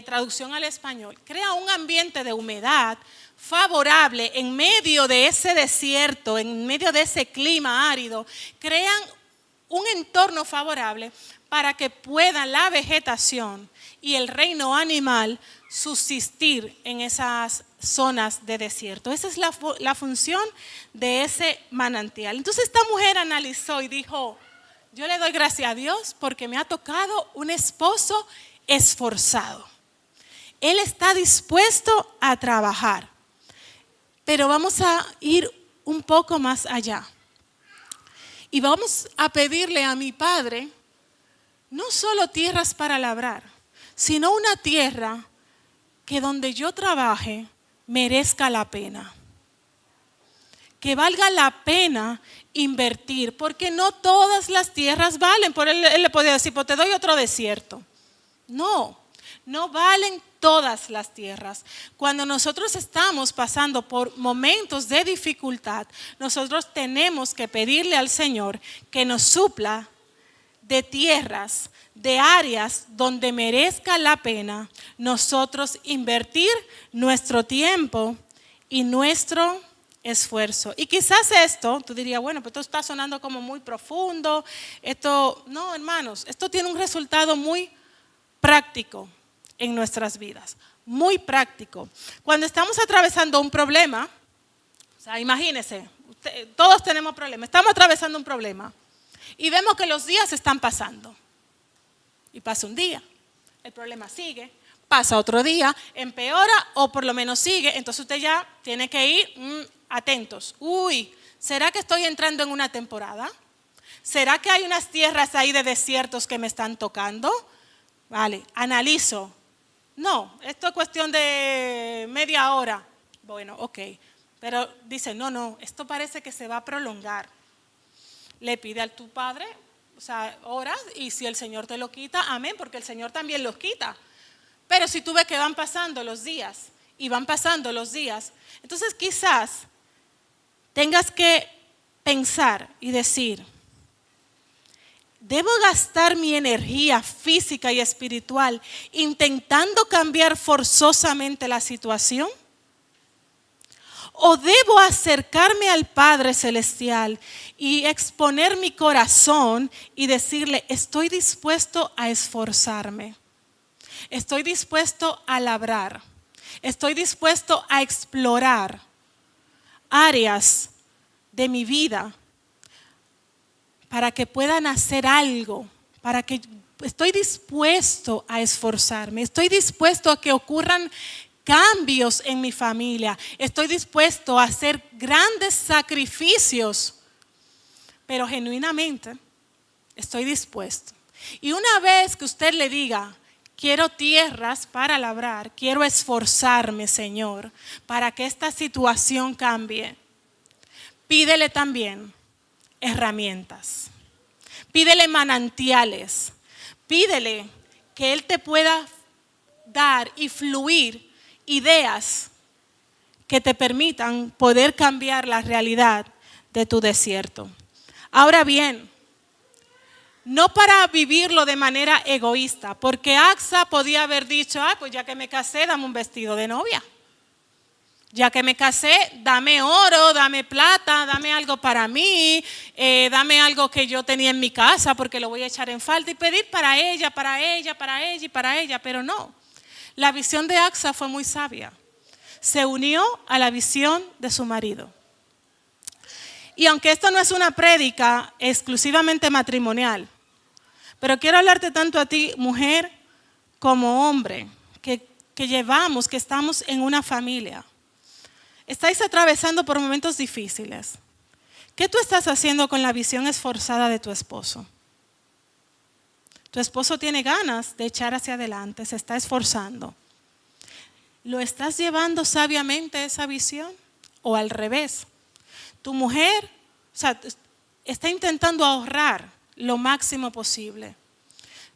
traducción al español, crea un ambiente de humedad favorable en medio de ese desierto, en medio de ese clima árido, crean un entorno favorable para que pueda la vegetación y el reino animal subsistir en esas zonas de desierto. Esa es la función de ese manantial. Entonces esta mujer analizó y dijo, yo le doy gracias a Dios porque me ha tocado un esposo esforzado. Él está dispuesto a trabajar. Pero vamos a ir un poco más allá. Y vamos a pedirle a mi Padre no solo tierras para labrar, sino una tierra que donde yo trabaje merezca la pena. Que valga la pena invertir, porque no todas las tierras valen. Por él le podía decir, pues te doy otro desierto. No valen todas las tierras. Cuando nosotros estamos pasando por momentos de dificultad, nosotros tenemos que pedirle al Señor que nos supla de tierras, de áreas donde merezca la pena nosotros invertir nuestro tiempo y nuestro esfuerzo. Y quizás esto, tú dirías, bueno, pues esto está sonando como muy profundo. No, hermanos, esto tiene un resultado muy práctico en nuestras vidas, muy práctico. Cuando estamos atravesando un problema, o sea, imagínense, todos tenemos problemas, estamos atravesando un problema y vemos que los días están pasando. Y pasa un día, el problema sigue, pasa otro día, empeora o por lo menos sigue, entonces usted ya tiene que ir atentos. ¿Será que estoy entrando en una temporada? ¿Será que hay unas tierras ahí de desiertos que me están tocando? Vale, analizo. No, esto es cuestión de media hora. Bueno, ok. Pero dice, no, esto parece que se va a prolongar. Le pide a tu Padre, o sea, oras, y si el Señor te lo quita, amén, porque el Señor también los quita. Pero si tú ves que van pasando los días, y van pasando los días, entonces quizás tengas que pensar y decir, ¿debo gastar mi energía física y espiritual intentando cambiar forzosamente la situación? ¿O debo acercarme al Padre Celestial y exponer mi corazón y decirle, estoy dispuesto a esforzarme, estoy dispuesto a labrar, estoy dispuesto a explorar áreas de mi vida para que puedan hacer algo, para que estoy dispuesto a esforzarme, estoy dispuesto a que ocurran cambios en mi familia, estoy dispuesto a hacer grandes sacrificios, pero genuinamente estoy dispuesto. Y una vez que usted le diga, quiero tierras para labrar, quiero esforzarme, Señor, para que esta situación cambie, pídele también herramientas, pídele manantiales, pídele que Él te pueda dar y fluir ideas que te permitan poder cambiar la realidad de tu desierto. Ahora bien, no para vivirlo de manera egoísta, porque Axa podía haber dicho, pues ya que me casé, dame un vestido de novia. Ya que me casé, dame oro, dame plata, dame algo para mí, dame algo que yo tenía en mi casa porque lo voy a echar en falta y pedir para ella, para ella, para ella y para ella, pero no. La visión de Axa fue muy sabia. Se unió a la visión de su marido. Y aunque esto no es una prédica exclusivamente matrimonial, pero quiero hablarte tanto a ti, mujer, como hombre, que llevamos, que estamos en una familia. Estáis atravesando por momentos difíciles. ¿Qué tú estás haciendo con la visión esforzada de tu esposo? Tu esposo tiene ganas de echar hacia adelante, se está esforzando. ¿Lo estás llevando sabiamente esa visión? ¿O al revés? Tu mujer, está intentando ahorrar lo máximo posible.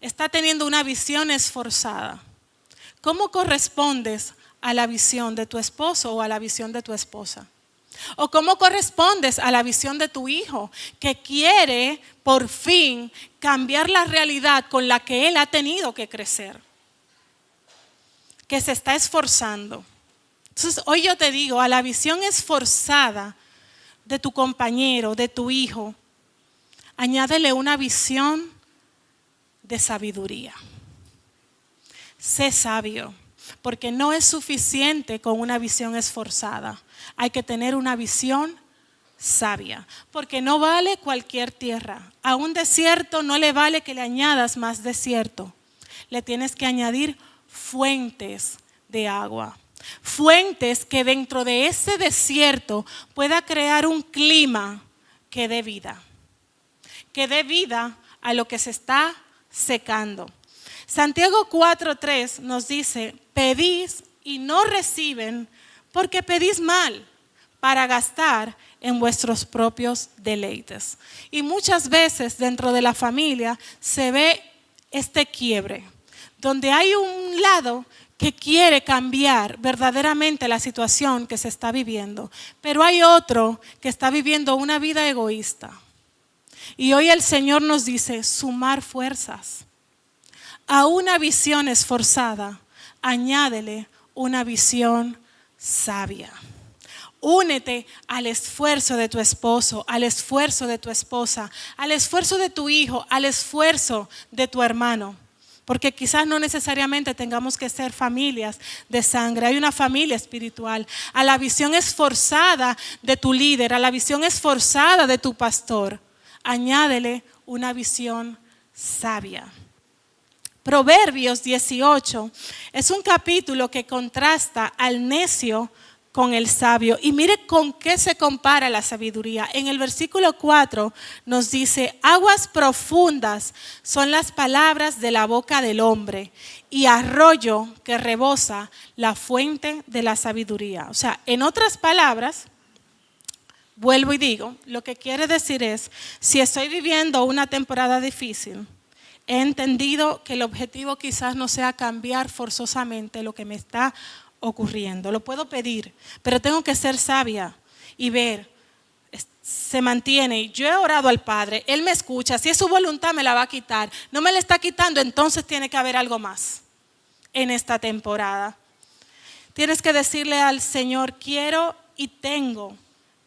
Está teniendo una visión esforzada. ¿Cómo correspondes a la visión de tu esposo o a la visión de tu esposa? ¿O cómo correspondes a la visión de tu hijo que quiere por fin cambiar la realidad con la que él ha tenido que crecer? Que se está esforzando. Entonces hoy yo te digo, a la visión esforzada de tu compañero, de tu hijo, añádele una visión de sabiduría. Sé sabio. Porque no es suficiente con una visión esforzada. Hay que tener una visión sabia. Porque no vale cualquier tierra. A un desierto no le vale que le añadas más desierto. Le tienes que añadir fuentes de agua. Fuentes que dentro de ese desierto pueda crear un clima que dé vida. Que dé vida a lo que se está secando. Santiago 4:3 nos dice, pedís y no reciben porque pedís mal para gastar en vuestros propios deleites. Y muchas veces dentro de la familia se ve este quiebre, donde hay un lado que quiere cambiar verdaderamente la situación que se está viviendo, pero hay otro que está viviendo una vida egoísta. Y hoy el Señor nos dice, sumar fuerzas. A una visión esforzada, añádele una visión sabia. Únete al esfuerzo de tu esposo, al esfuerzo de tu esposa, al esfuerzo de tu hijo, al esfuerzo de tu hermano. Porque quizás no necesariamente tengamos que ser familias de sangre, hay una familia espiritual. A la visión esforzada de tu líder, a la visión esforzada de tu pastor, añádele una visión sabia. Proverbios 18 es un capítulo que contrasta al necio con el sabio. Y mire con qué se compara la sabiduría. En el versículo 4 nos dice, aguas profundas son las palabras de la boca del hombre y arroyo que rebosa la fuente de la sabiduría. O sea, en otras palabras, vuelvo y digo, lo que quiere decir es, si estoy viviendo una temporada difícil, he entendido que el objetivo quizás no sea cambiar forzosamente lo que me está ocurriendo. Lo puedo pedir, pero tengo que ser sabia y ver, se mantiene. Yo he orado al Padre, Él me escucha. Si es su voluntad me la va a quitar. No me la está quitando, entonces tiene que haber algo más en esta temporada. Tienes que decirle al Señor, quiero y tengo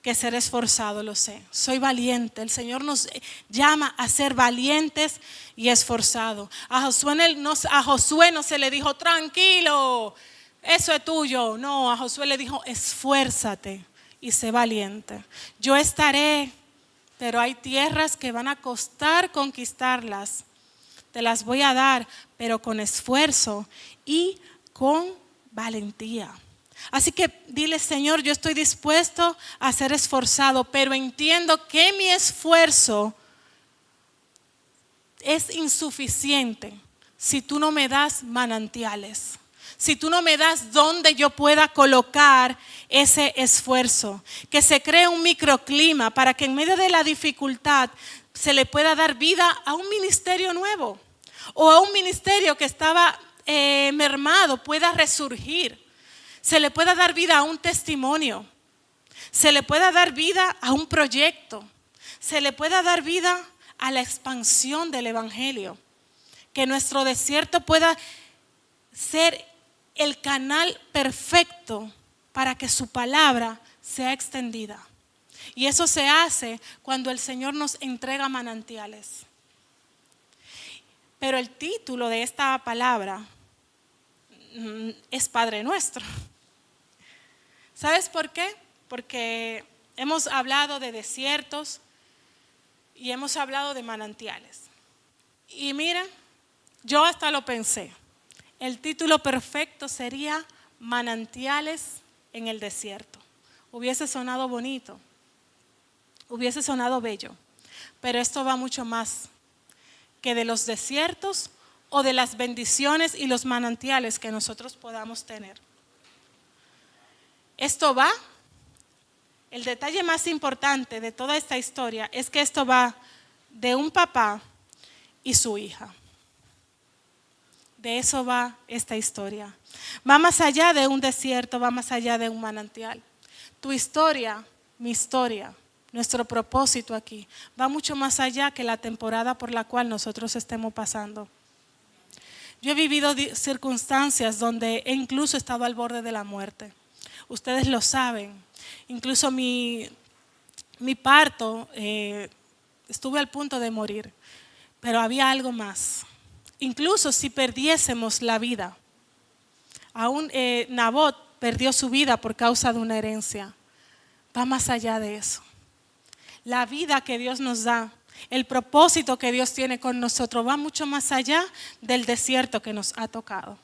que ser esforzado, lo sé. Soy valiente. El Señor nos llama a ser valientes y esforzados. A Josué no se le dijo, tranquilo, eso es tuyo. No, a Josué le dijo, esfuérzate y sé valiente. Yo estaré, pero hay tierras que van a costar conquistarlas. Te las voy a dar, pero con esfuerzo y con valentía. Así que dile, Señor, yo estoy dispuesto a ser esforzado, pero entiendo que mi esfuerzo es insuficiente si tú no me das manantiales, si tú no me das donde yo pueda colocar ese esfuerzo, que se cree un microclima para que en medio de la dificultad se le pueda dar vida a un ministerio nuevo o a un ministerio que estaba mermado, pueda resurgir. Se le pueda dar vida a un testimonio, se le pueda dar vida a un proyecto, se le pueda dar vida a la expansión del Evangelio. Que nuestro desierto pueda ser el canal perfecto para que su palabra sea extendida. Y eso se hace cuando el Señor nos entrega manantiales. Pero el título de esta palabra es Padre Nuestro. ¿Sabes por qué? Porque hemos hablado de desiertos y hemos hablado de manantiales. Y mira, yo hasta lo pensé. El título perfecto sería Manantiales en el desierto. Hubiese sonado bonito, hubiese sonado bello, pero esto va mucho más que de los desiertos o de las bendiciones y los manantiales que nosotros podamos tener. Esto va, el detalle más importante de toda esta historia es que esto va de un papá y su hija. De eso va esta historia. Va más allá de un desierto, va más allá de un manantial. Tu historia, mi historia, nuestro propósito aquí, va mucho más allá que la temporada por la cual nosotros estemos pasando. Yo he vivido circunstancias donde he incluso estado al borde de la muerte. Ustedes lo saben. Incluso mi parto, estuve al punto de morir, pero había algo más. Incluso si perdiésemos la vida, aún Nabot perdió su vida por causa de una herencia. Va más allá de eso. La vida que Dios nos da, el propósito que Dios tiene con nosotros va mucho más allá del desierto que nos ha tocado.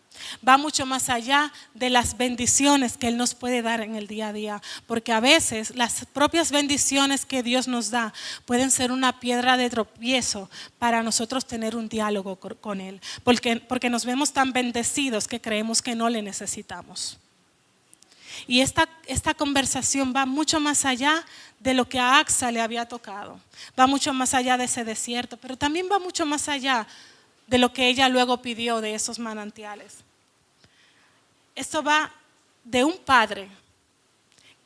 Va mucho más allá de las bendiciones que Él nos puede dar en el día a día. Porque a veces las propias bendiciones que Dios nos da pueden ser una piedra de tropiezo para nosotros tener un diálogo con Él. Porque nos vemos tan bendecidos que creemos que no le necesitamos. Y esta conversación va mucho más allá de lo que a Axa le había tocado. Va mucho más allá de ese desierto, pero también va mucho más allá de lo que ella luego pidió de esos manantiales. Esto va de un padre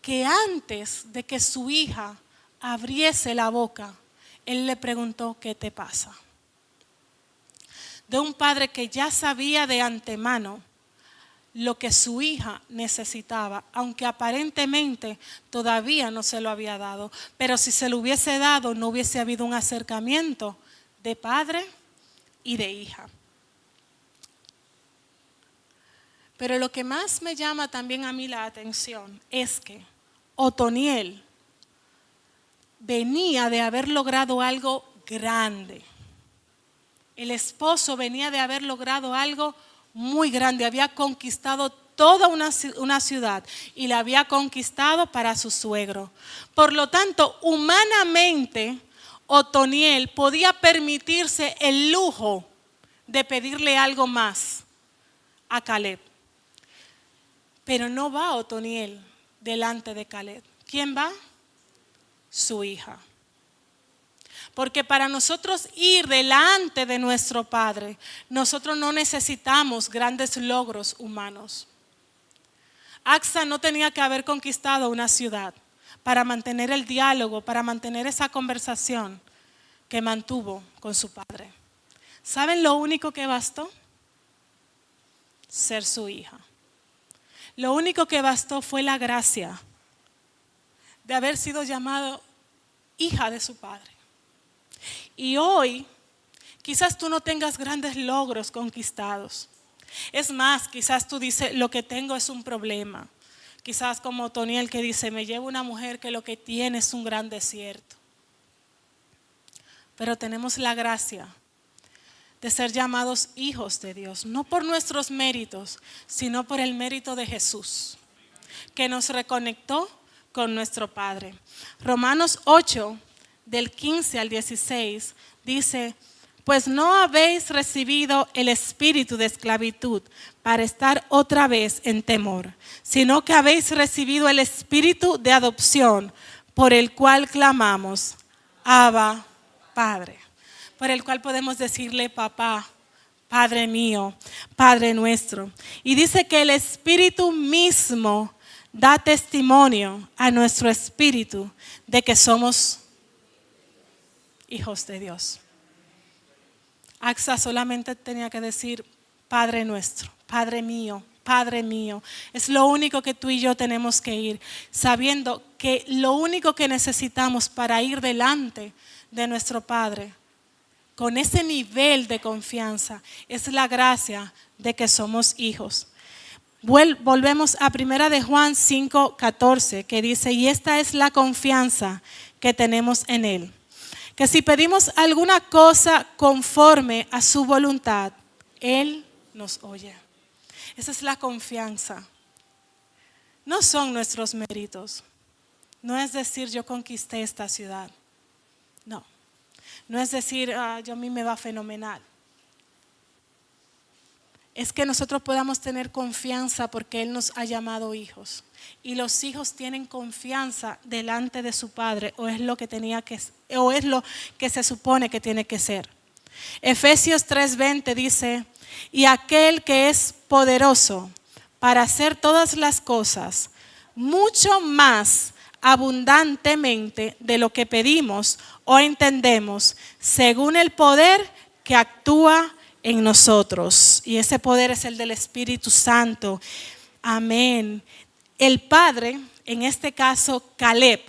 que antes de que su hija abriese la boca, él le preguntó: ¿qué te pasa? De un padre que ya sabía de antemano lo que su hija necesitaba, aunque aparentemente todavía no se lo había dado. Pero si se lo hubiese dado, no hubiese habido un acercamiento de padre y de hija. Pero lo que más me llama también a mí la atención es que Otoniel venía de haber logrado algo grande. El esposo venía de haber logrado algo muy grande. Había conquistado toda una ciudad y la había conquistado para su suegro. Por lo tanto, humanamente, Otoniel podía permitirse el lujo de pedirle algo más a Caleb. Pero no va Otoniel delante de Caleb. ¿Quién va? Su hija. Porque para nosotros ir delante de nuestro Padre, nosotros no necesitamos grandes logros humanos. Axa no tenía que haber conquistado una ciudad para mantener el diálogo, para mantener esa conversación que mantuvo con su padre. ¿Saben lo único que bastó? Ser su hija. Lo único que bastó fue la gracia de haber sido llamado hija de su padre. Y hoy, quizás tú no tengas grandes logros conquistados. Es más, quizás tú dices, lo que tengo es un problema. Quizás como Otoniel que dice, me llevo una mujer que lo que tiene es un gran desierto. Pero tenemos la gracia de ser llamados hijos de Dios, no por nuestros méritos, sino por el mérito de Jesús, que nos reconectó con nuestro Padre. Romanos 8, del 15 al 16, dice: pues no habéis recibido el espíritu de esclavitud para estar otra vez en temor, sino que habéis recibido el espíritu de adopción, por el cual clamamos, Abba, Padre. Por el cual podemos decirle papá, Padre mío, Padre nuestro. Y dice que el Espíritu mismo da testimonio a nuestro espíritu de que somos hijos de Dios. Axa solamente tenía que decir Padre nuestro, Padre mío, Padre mío. Es lo único que tú y yo tenemos que ir, sabiendo que lo único que necesitamos para ir delante de nuestro Padre, con ese nivel de confianza, es la gracia de que somos hijos. Volvemos a 1 de Juan 5:14, que dice, y esta es la confianza que tenemos en Él, que si pedimos alguna cosa conforme a su voluntad, Él nos oye. Esa es la confianza. No son nuestros méritos. No es decir, yo conquisté esta ciudad. No. No es decir, yo a mí me va fenomenal. Es que nosotros podamos tener confianza porque Él nos ha llamado hijos. Y los hijos tienen confianza delante de su padre, o es lo que se supone que tiene que ser. Efesios 3:20 dice, y aquel que es poderoso para hacer todas las cosas, mucho más abundantemente de lo que pedimos o entendemos, según el poder que actúa en nosotros. Y ese poder es el del Espíritu Santo. Amén. El padre, en este caso Caleb,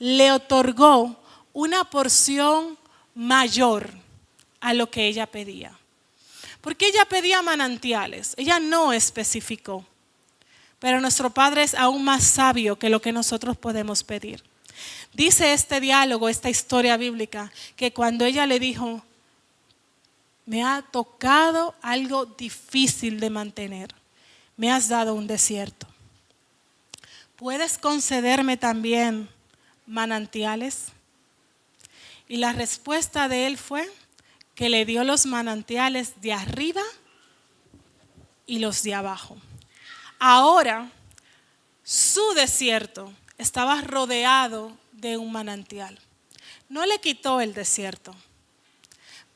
le otorgó una porción mayor a lo que ella pedía. Porque ella pedía manantiales, ella no especificó. Pero nuestro Padre es aún más sabio que lo que nosotros podemos pedir. Dice este diálogo, esta historia bíblica, que cuando ella le dijo, me ha tocado algo difícil de mantener, me has dado un desierto. ¿Puedes concederme también manantiales? Y la respuesta de él fue que le dio los manantiales de arriba y los de abajo. Ahora, su desierto estaba rodeado de un manantial. No le quitó el desierto,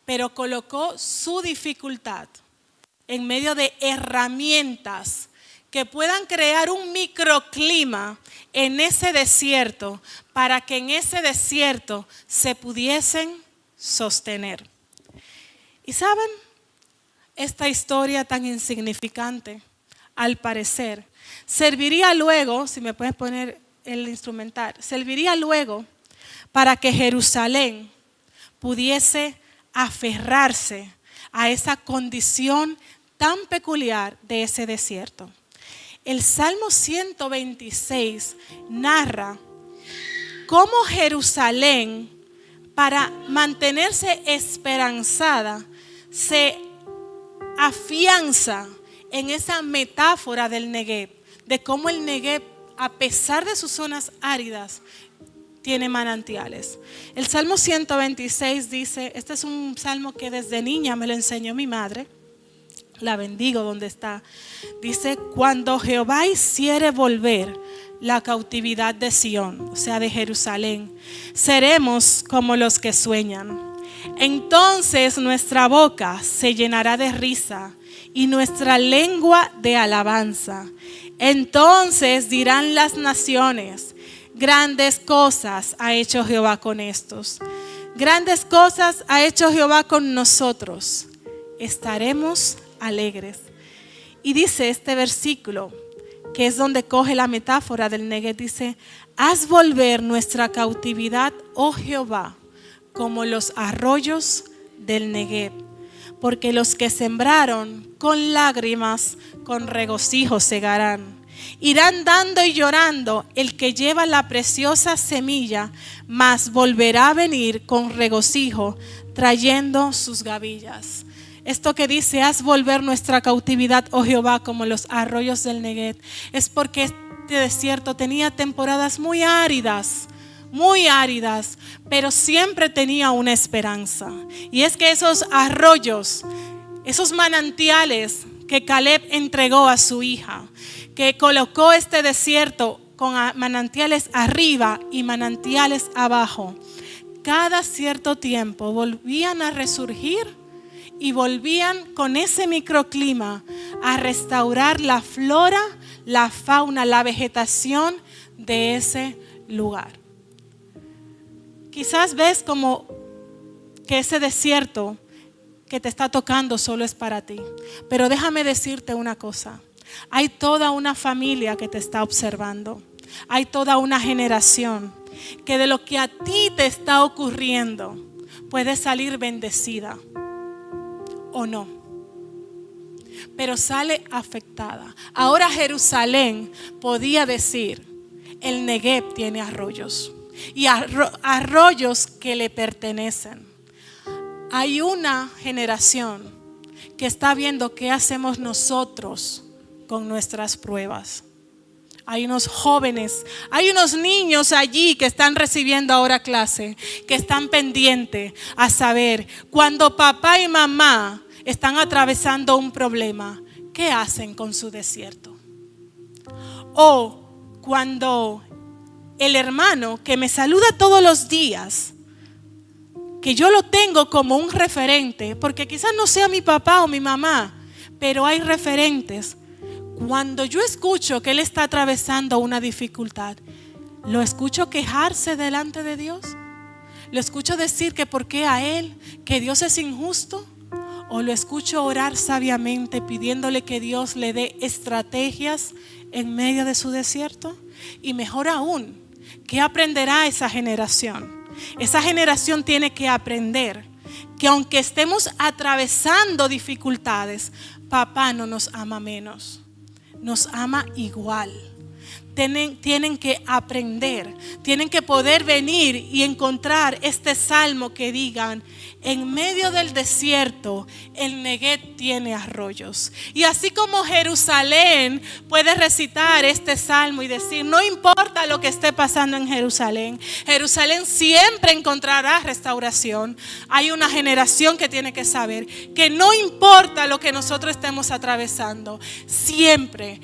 pero colocó su dificultad en medio de herramientas que puedan crear un microclima en ese desierto para que en ese desierto se pudiesen sostener. Y saben, esta historia tan insignificante, al parecer, serviría luego, si me puedes poner el instrumental, serviría luego para que Jerusalén pudiese aferrarse a esa condición tan peculiar de ese desierto. El Salmo 126 narra cómo Jerusalén, para mantenerse esperanzada, se afianza en esa metáfora del Negev, de cómo el Negev, a pesar de sus zonas áridas, tiene manantiales. El Salmo 126 dice, este es un salmo que desde niña me lo enseñó mi madre, la bendigo donde está. Dice, cuando Jehová hiciere volver la cautividad de Sión, o sea de Jerusalén, seremos como los que sueñan. Entonces nuestra boca se llenará de risa y nuestra lengua de alabanza. Entonces dirán las naciones, grandes cosas ha hecho Jehová con estos. Grandes cosas ha hecho Jehová con nosotros. Estaremos alegres. Y dice este versículo, que es donde coge la metáfora del Negev, dice, haz volver nuestra cautividad, oh Jehová, como los arroyos del Negev, porque los que sembraron con lágrimas, con regocijo segarán. Irán dando y llorando el que lleva la preciosa semilla, mas volverá a venir con regocijo, trayendo sus gavillas. Esto que dice, haz volver nuestra cautividad, oh Jehová, como los arroyos del Negev, es porque este desierto tenía temporadas muy áridas, pero siempre tenía una esperanza. Y es que esos arroyos, esos manantiales que Caleb entregó a su hija, que colocó este desierto con manantiales arriba y manantiales abajo, cada cierto tiempo volvían a resurgir y volvían con ese microclima a restaurar la flora, la fauna, la vegetación de ese lugar. Quizás ves como que ese desierto que te está tocando solo es para ti. Pero déjame decirte una cosa. Hay toda una familia que te está observando. Hay toda una generación que de lo que a ti te está ocurriendo puede salir bendecida o no. Pero sale afectada. Ahora Jerusalén podía decir, el Negev tiene arroyos. Y arroyos que le pertenecen. Hay una generación que está viendo qué hacemos nosotros con nuestras pruebas. Hay unos jóvenes, hay unos niños allí que están recibiendo ahora clase, que están pendientes a saber cuando papá y mamá están atravesando un problema, ¿qué hacen con su desierto? O cuando el hermano que me saluda todos los días, que yo lo tengo como un referente, porque quizás no sea mi papá o mi mamá, pero hay referentes. Cuando yo escucho que él está atravesando una dificultad, ¿lo escucho quejarse delante de Dios? ¿Lo escucho decir que por qué a él, que Dios es injusto? ¿O lo escucho orar sabiamente pidiéndole que Dios le dé estrategias en medio de su desierto? Y mejor aún, ¿qué aprenderá esa generación? Esa generación tiene que aprender que aunque estemos atravesando dificultades, papá no nos ama menos, nos ama igual. Tienen que aprender, tienen que poder venir y encontrar este salmo que digan, en medio del desierto el Negev tiene arroyos. Y así como Jerusalén puede recitar este salmo y decir, no importa lo que esté pasando en Jerusalén, Jerusalén siempre encontrará restauración. Hay una generación que tiene que saber que no importa lo que nosotros estemos atravesando, siempre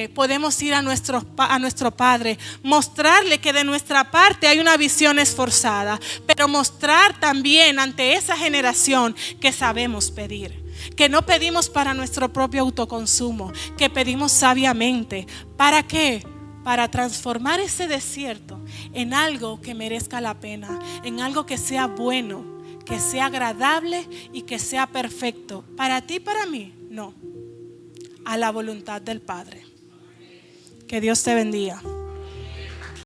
podemos ir a nuestro Padre, mostrarle que de nuestra parte hay una visión esforzada, pero mostrar también ante esa generación que sabemos pedir, que no pedimos para nuestro propio autoconsumo, que pedimos sabiamente. ¿Para qué? Para transformar ese desierto en algo que merezca la pena, en algo que sea bueno, que sea agradable y que sea perfecto. Para ti, para mí, no. A la voluntad del Padre. Que Dios te bendiga.